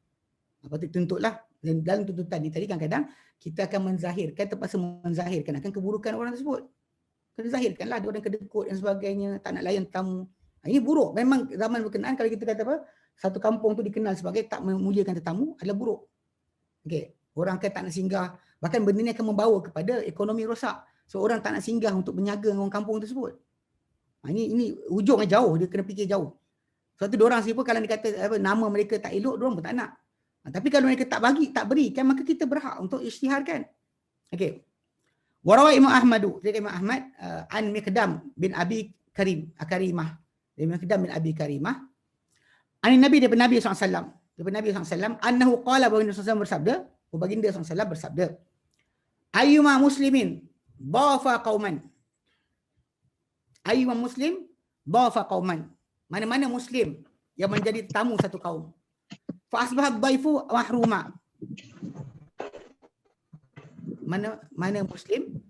Patut tuntutlah. Dan dalam tuntutan ni tadi kadang-kadang kita akan terpaksa menzahirkan akan keburukan orang tersebut. Kena zahirkanlah dia orang kedekut dan sebagainya, tak nak layan tamu. Ini buruk. Memang zaman berkenaan kalau kita kata apa, satu kampung tu dikenal sebagai tak memuliakan tetamu adalah buruk. Okey, orang akan tak nak singgah. Bahkan benda ni akan membawa kepada ekonomi rosak. So orang tak nak singgah untuk berniaga dengan orang kampung tersebut. Ini ujungnya jauh, dia kena fikir jauh. Sebab tu diorang siapa kalau dia kata apa, nama mereka tak elok, diorang pun tak nak. Tapi kalau mereka tak berikan, maka kita berhak untuk isytiharkan. Okey. Warawa Imam Ahmadu, jadi Imam Ahmad an Miqdam bin Abi Karimah. Miqdam bin Abi Karimah. An Nabi daripada Nabi SAW. Daripada Nabi SAW, annahu qala, baginda SAW bersabda, baginda SAW bersabda, ayyuma muslimin dhafa qauman. Ayyuma muslim dhafa qauman. Mana-mana muslim yang menjadi tamu satu kaum. Fa asbaha dhaifu mahruma. Mana muslim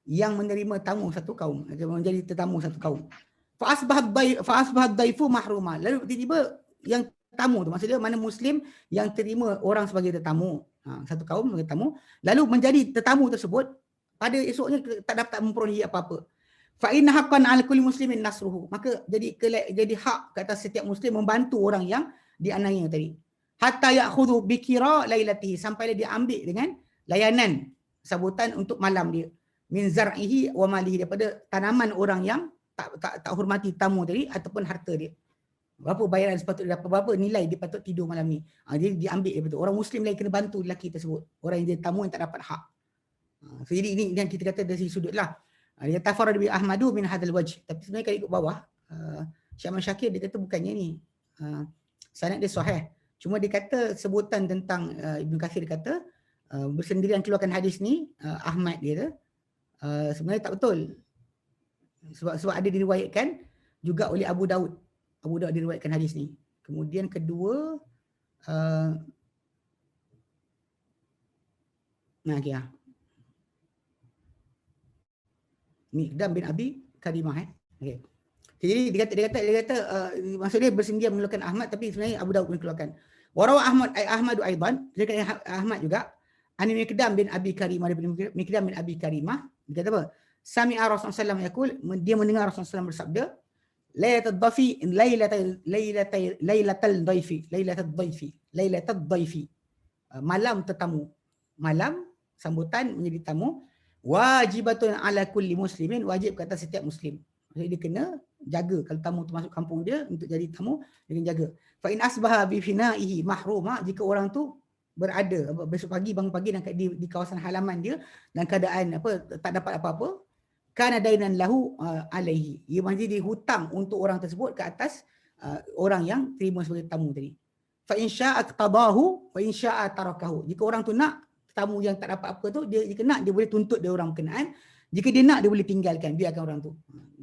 yang menerima tamu satu kaum, menjadi tetamu satu kaum. Fa asbaha dhaifu mahruma. Lalu tiba-tiba yang tamu tu, maksudnya mana muslim yang terima orang sebagai tetamu, satu kaum sebagai tetamu, lalu menjadi tetamu tersebut, pada esoknya tak dapat memperolehi apa-apa. Fa inna haqqan 'ala kulli muslimin nasruhu. Maka jadi hak ke atas setiap muslim membantu orang yang dianiaya tadi. Hatta ya'khudhu bikira lailatihi, sampai dia ambil dengan layanan sambutan untuk malam dia. Min zar'ihi wa malihi, daripada tanaman orang yang tak hormati tamu tadi ataupun harta dia. Berapa bayaran sepatutnya dapat, berapa nilai dia patut tidur malam ni. Dia diambil daripada orang muslim lain, kena bantu lelaki tersebut. Orang yang jadi tamu yang tak dapat hak. So jadi ini yang kita kata dari sudut lah. Dia tafarrad bi Ahmadu min hadzal wajh. Tapi sebenarnya kalau ikut bawah, Syekh Ahmad Syakir dia kata bukannya ni. Sanad dia sahih. Cuma dia kata sebutan tentang Ibn Katsir kata bersendirian keluarkan hadis ni, Ahmad dia sebenarnya tak betul. Sebab ada diriwayatkan juga oleh Abu Daud. Abu Daud diriwayatkan hadis ni. Kemudian kedua Miqdam bin Abi Karimah. Okay. Jadi dia kata maksudnya bersendirian mengeluarkan Ahmad, tapi sebenarnya Abu Daud mengeluarkan. Warawa Ahmadu aidan, dia kata Ahmad juga, an Miqdam bin Abi Karimah, Miqdam bin Abi Karimah, dia kata apa? Sami'a Rasulullah SAW yaqul, dia mendengar Rasulullah SAW bersabda, lailatul dhaifi, malam tetamu, malam sambutan menjadi tamu, wajibatun ala kulli muslimin, wajib kata setiap muslim. Maksudnya dia kena jaga kalau tamu tu masuk kampung dia untuk jadi tamu, dia kena jaga. Fa in asbaha bi finaihi mahruma, jika orang tu berada besok pagi bangun pagi dan di kawasan halaman dia dan keadaan tak dapat apa-apa, kana dainan lahu alaihi, ia menjadi hutang untuk orang tersebut ke atas orang yang terima sebagai tamu tadi. Fa in syaa qadahu wa in syaa tarakahu, jika orang tu nak tamu yang tak dapat apa tu, jika nak dia boleh tuntut dia orang berkenaan, jika dia nak dia boleh tinggalkan, biarkan orang tu.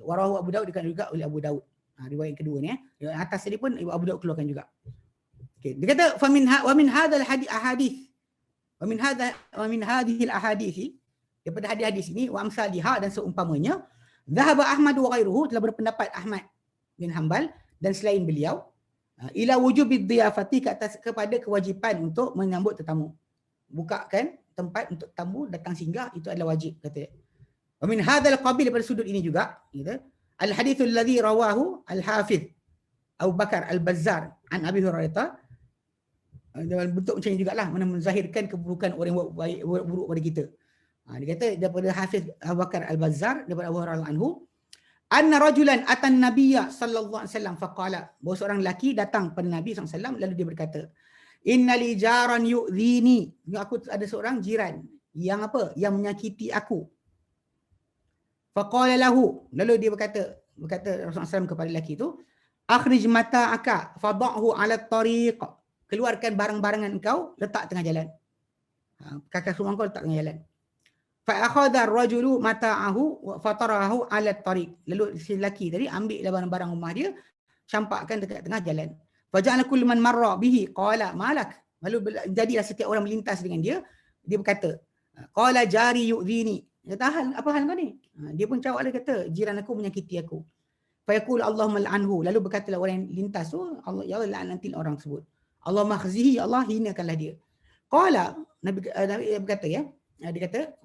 Warahu Abu Daud, dikatakan juga oleh Abu Daud. Riwayat kedua ni atas tadi pun Abu Daud keluarkan juga. Okey, dia kata wa min hadzal ahadith wa min hadhihi al-ahadith, daripada hadis-hadis ini, wa amsalihha, dan seumpamanya, dhahaba Ahmad wa ghairuhu, telah berpendapat Ahmad bin Hanbal dan selain beliau, ila wujubid dhiyafati, kepada kewajipan untuk menyambut tetamu. Bukakan tempat untuk tamu datang singgah, itu adalah wajib, kata. Wa min hadzal qabil, daripada sudut ini juga, gitu. Al-hadithul ladzi rawahu al-Hafidh Abu Bakar Al-Bazzar an Abi Hurairah, dalam bentuk macam ni jugalah, mana menzahirkan keburukan orang yang buat baik, buruk pada kita. Dia kata daripada Hafiz Abu Bakar Al-Bazzar, daripada Abu Hurairah anhu, anna rajulan atan nabiyya sallallahu alaihi wasallam faqala, bahawa seorang lelaki datang pada Nabi SAW lalu dia berkata, innali jaran yu'dhini, aku ada seorang jiran yang yang menyakiti aku. Faqala lahu, lalu dia berkata Rasulullah SAW kepada lelaki itu, akhrij mata'aka fada'hu 'ala at-tariq. Keluarkan barang-barangan engkau, letak tengah jalan. Kakak semua engkau letak tengah jalan. Fa akhadha ar-rajulu mata'ahu wa fatarahu 'ala at-tariq. Lalu si lelaki tadi ambillah barang-barang rumah dia, campakkan dekat tengah jalan. Fa ja'ala kullu man marra bihi qala malak. Lalu jadilah setiap orang melintas dengan dia berkata, qala jari yu'dhini. Kata, apa hal kau ni? Dia pun jawab, dia kata, jiran aku menyakiti aku. Fa yaqulu Allahumma al'anhu. Lalu berkatalah orang yang lintas tu, Allah, ya Allah laknati orang tersebut. Allahumma khzihi, Allah hinakanlah dia. Qala, Nabi berkata ya, dia kata,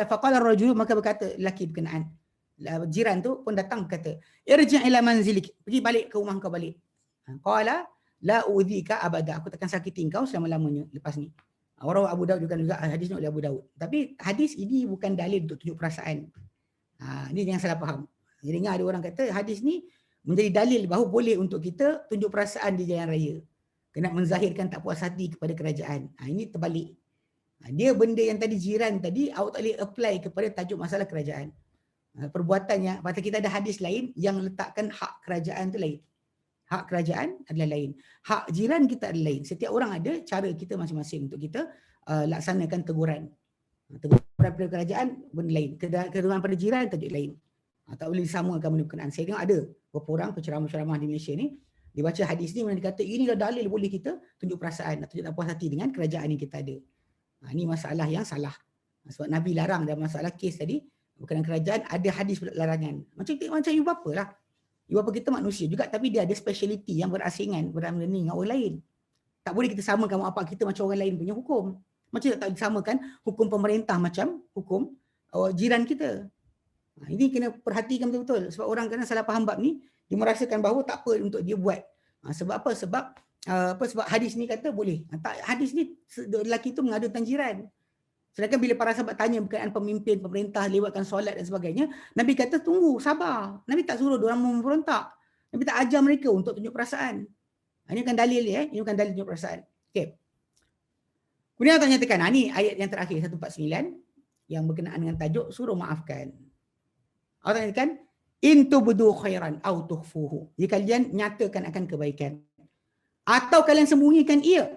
faqala ar-rajul, maka berkata lelaki berkenaan, jiran tu pun datang berkata, irji' ila manzilik, pergi balik ke rumah kau balik. Qala la udhika abada, aku takkan sakiti kau selama-lamanya lepas ni. Orang Abu Daud juga hadis ni oleh Abu Daud. Tapi hadis ini bukan dalil untuk tunjuk perasaan. Ini jangan salah faham. Jadi dengar ada orang kata hadis ni menjadi dalil bahawa boleh untuk kita tunjuk perasaan di jalan raya. Kena menzahirkan tak puas hati kepada kerajaan. Ini terbalik. Dia benda yang tadi jiran tadi, awak tak boleh apply kepada tajuk masalah kerajaan. Perbuatannya, pasal kita ada hadis lain yang letakkan hak kerajaan tu lain. Hak kerajaan adalah lain. Hak jiran kita adalah lain. Setiap orang ada cara kita masing-masing untuk kita laksanakan teguran. Teguran pada kerajaan benda lain. Teguran pada jiran tajuk lain. Tak boleh disamakan benda berkenaan. Saya tengok ada beberapa orang penceramah-penceramah di Malaysia ni, dia baca hadis ni, dia kata inilah dalil boleh kita tunjuk perasaan, tunjuk tak puas hati dengan kerajaan yang kita ada. Ini masalah yang salah. Sebab Nabi larang dalam masalah kes tadi, berkenaan kerajaan, ada hadis larangan. Macam ibu bapa lah. Ibu bapa kita manusia juga, tapi dia ada speciality yang berasingan, beramlani dengan orang lain. Tak boleh kita samakan mak bapak kita macam orang lain punya hukum. Macam tak disamakan hukum pemerintah macam hukum jiran kita. Ini kena perhatikan betul-betul. Sebab orang kena salah faham bab ni, dia merasakan bahawa tak apa untuk dia buat. Sebab apa? Sebab hadis ni kata boleh. Hadis ni lelaki tu mengadu tentang jiran. Sedangkan bila para sahabat tanya berkenaan pemimpin, pemerintah, lewatkan solat dan sebagainya, Nabi kata tunggu, sabar. Nabi tak suruh diorang memberontak. Nabi tak ajar mereka untuk tunjuk perasaan. Ini bukan dalil ya, ini bukan dalil tunjuk perasaan. Okey. Kemudian Allah nyatakan, ini ayat yang terakhir 149 yang berkenaan dengan tajuk suruh maafkan. Allah nyatakan, in tubdu khairan aw tukhfuhu. Jika kalian nyatakan akan kebaikan atau kalian sembunyikan ia,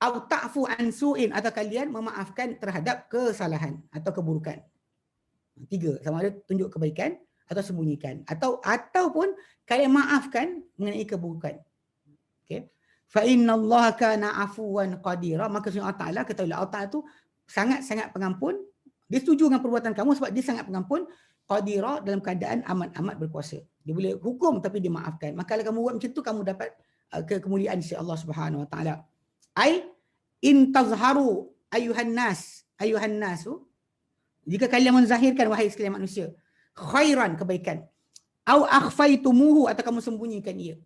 aw ta'fu an su'in, atau kalian memaafkan terhadap kesalahan atau keburukan. 3, sama ada tunjuk kebaikan atau sembunyikan, ataupun kalian maafkan mengenai keburukan. Okey. Fa innallaha kana afuwan qadira, maka Allah Taala, ketahuilah Allah Taala tu sangat-sangat pengampun. Dia setuju dengan perbuatan kamu sebab dia sangat pengampun, qadira, dalam keadaan amat-amat berkuasa. Dia boleh hukum tapi dia maafkan. Maka kalau kamu buat macam tu, kamu dapat kemuliaan di sisi Allah Subhanahu Wa Taala. Ai in tazharu ayuhan nasu, jika kalian menzahirkan wahai sekalian manusia, khairan, kebaikan, au akhfaitumuhu, atau kamu sembunyikan ia.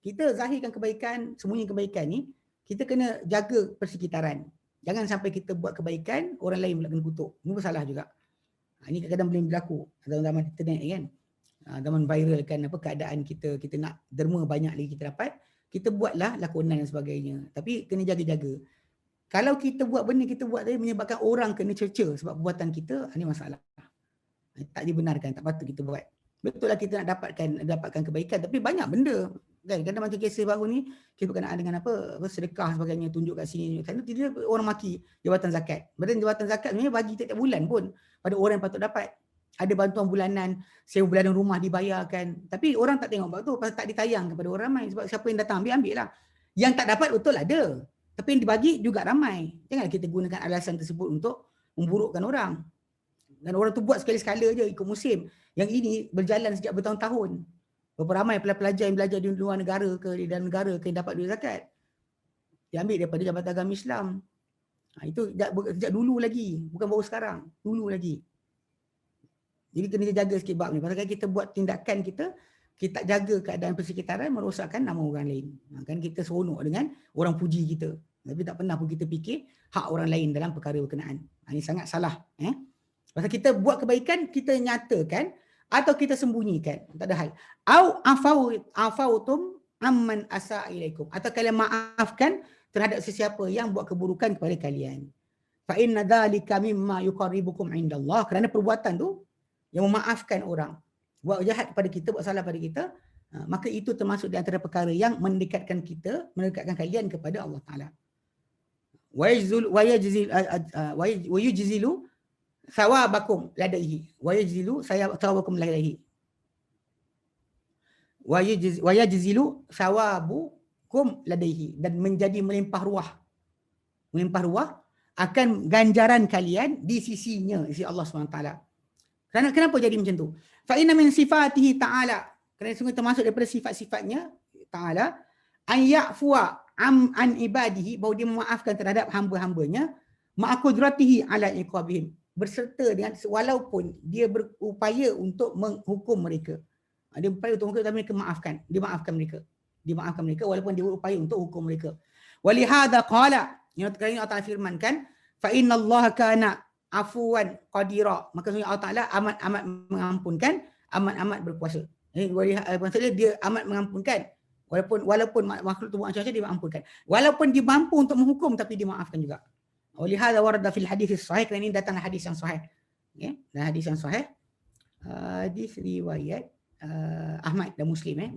Kita zahirkan kebaikan, sembunyi kebaikan ni, kita kena jaga persekitaran. Jangan sampai kita buat kebaikan, orang lain pula kena kutuk. Ini pun salah juga. Ini kadang-kadang boleh berlaku dalam zaman internet kan. Zaman viral kan, keadaan kita nak derma banyak lagi kita dapat, kita buatlah lakonan dan sebagainya. Tapi kena jaga-jaga. Kalau kita buat benda kita buat tadi menyebabkan orang kena cerca sebab perbuatan kita, ini masalah. Tak dibenarkan, tak patut kita buat. Betul lah kita nak dapatkan kebaikan, tapi banyak benda. Kan kadang macam kes baru ni, kes berkenaan dengan apa sedekah sebagainya, tunjuk kat sini. Sana tidak orang maki jabatan zakat. Padahal jabatan zakat sebenarnya bagi tiap bulan pun pada orang yang patut dapat. Ada bantuan bulanan, sewa bulanan rumah dibayarkan. Tapi orang tak tengok sebab tu, pasal tak ditayang kepada orang ramai. Sebab siapa yang datang ambil lah. Yang tak dapat betul ada. Tapi yang dibagi juga ramai. Janganlah kita gunakan alasan tersebut untuk memburukkan orang. Dan orang tu buat sekali-sekala je ikut musim. Yang ini berjalan sejak bertahun-tahun. Berapa ramai pelajar yang belajar di luar negara ke di dalam negara ke yang dapat duit zakat. Dia ambil daripada Jabatan Agama Islam. Itu sejak dulu lagi. Bukan baru sekarang. Dulu lagi. Jadi kena jaga sikit bab ni. Pasal kita buat tindakan kita tak jaga keadaan persekitaran, merosakkan nama orang lain. Kan kita seronok dengan orang puji kita. Tapi tak pernah pun kita fikir hak orang lain dalam perkara berkenaan. Ini sangat salah. Pasal kita buat kebaikan, kita nyatakan atau kita sembunyikan. Tak ada hal. Au afautum amman asa ilaikum. Atau kalian maafkan terhadap sesiapa yang buat keburukan kepada kalian. Fa inna dzalika mimma yuqarribukum indallah. Kerana perbuatan tu yang memaafkan orang, buat jahat pada kita, buat salah pada kita, maka itu termasuk di antara perkara yang mendekatkan kalian kepada Allah Ta'ala. Wa yujzilu sawabakum ladaihi. Wa yujzilu sawabakum ladaihi. Wa yajzilu sawabukum ladaihi. Dan menjadi melimpah ruah akan ganjaran kalian di sisinya, di sisi Allah SWT. Kenapa jadi macam tu? Fa inna min sifatihi ta'ala, kerana sungguh termasuk daripada sifat-sifatnya Ta'ala, an ya'fuwa an ibadihi, bahawa dia memaafkan terhadap hamba-hambanya, ma'akudratihi ala iqabihim, berserta dengan walaupun dia berupaya untuk menghukum mereka. Dia berupaya untuk menghukum, tapi mereka maafkan. Dia maafkan mereka walaupun dia berupaya untuk hukum mereka. Walihada qala, yang Allah Ta'ala firmankan, fa inna Allah kana afuwan qadira, maka Allah Ta'ala amat-amat mengampunkan, amat-amat berkuasa. Maksudnya dia amat mengampunkan, walaupun makhluk tu buat macam-macam, dia mengampunkan. Walaupun dia mampu untuk menghukum, tapi dia maafkan juga. Walihada warada fil hadis sahih, kerana ini datang hadis yang sahih. Okay? Dan hadis yang sahih, hadis riwayat Ahmad dan Muslim.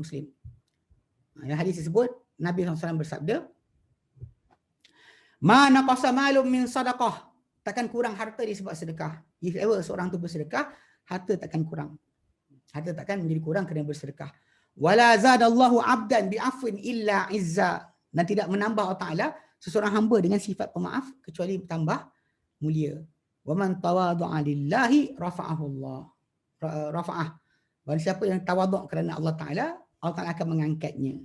Yang hadis tersebut, Nabi SAW bersabda, ma naqasa malum min sadaqah, takkan kurang harta disebab sedekah. If ever seorang tu bersedekah, harta takkan kurang. Harta takkan menjadi kurang kerana bersedekah. Wala zadallahu abdan bi'afwin illa izza, dan tidak menambah Allah Ta'ala seseorang hamba dengan sifat pemaaf kecuali bertambah mulia. Wa man tawadha'a lillahi rafa'ahu Allah. Rafa'ah. Barang siapa yang tawadhu' kerana Allah Ta'ala, Allah Ta'ala akan mengangkatnya.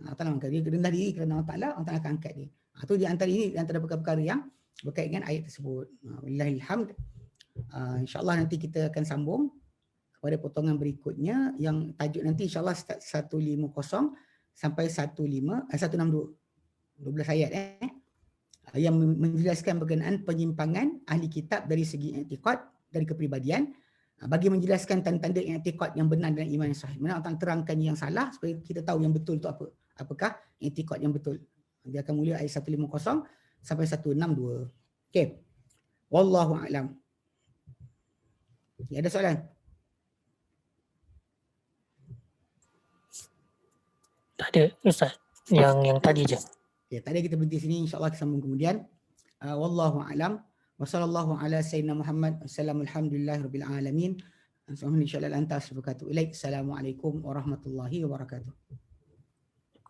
Allah Ta'ala mengangkat dia, rendah diri kerana Allah Ta'ala, Allah Ta'ala akan angkat dia. Itu di antara ini, di antara perkara-perkara yang berkaitan dengan ayat tersebut. Wallahil hamd. InsyaAllah nanti kita akan sambung pada potongan berikutnya, yang tajuk nanti insyaAllah start 150 sampai 162, 12 ayat yang menjelaskan berkenaan penyimpangan ahli kitab dari segi i'tiqad, dari kepribadian, bagi menjelaskan tanda-tanda i'tiqad yang benar dan iman yang sahih. Mana Allah terangkan yang salah supaya kita tahu yang betul itu apa, apakah i'tiqad yang betul. Dia akan mula ayat 150 sampai 162. Okey. Wallahu a'lam. Ada soalan? Tak ada Ustaz, yang tadi je. Okay, tadi kita berhenti sini, insyaAllah kita sambung kemudian. Wallahu a'lam. Wa sallallahu ala sayyidina Muhammad. Alhamdulillahirabbil alamin. Assalamualaikum warahmatullahi wabarakatuh.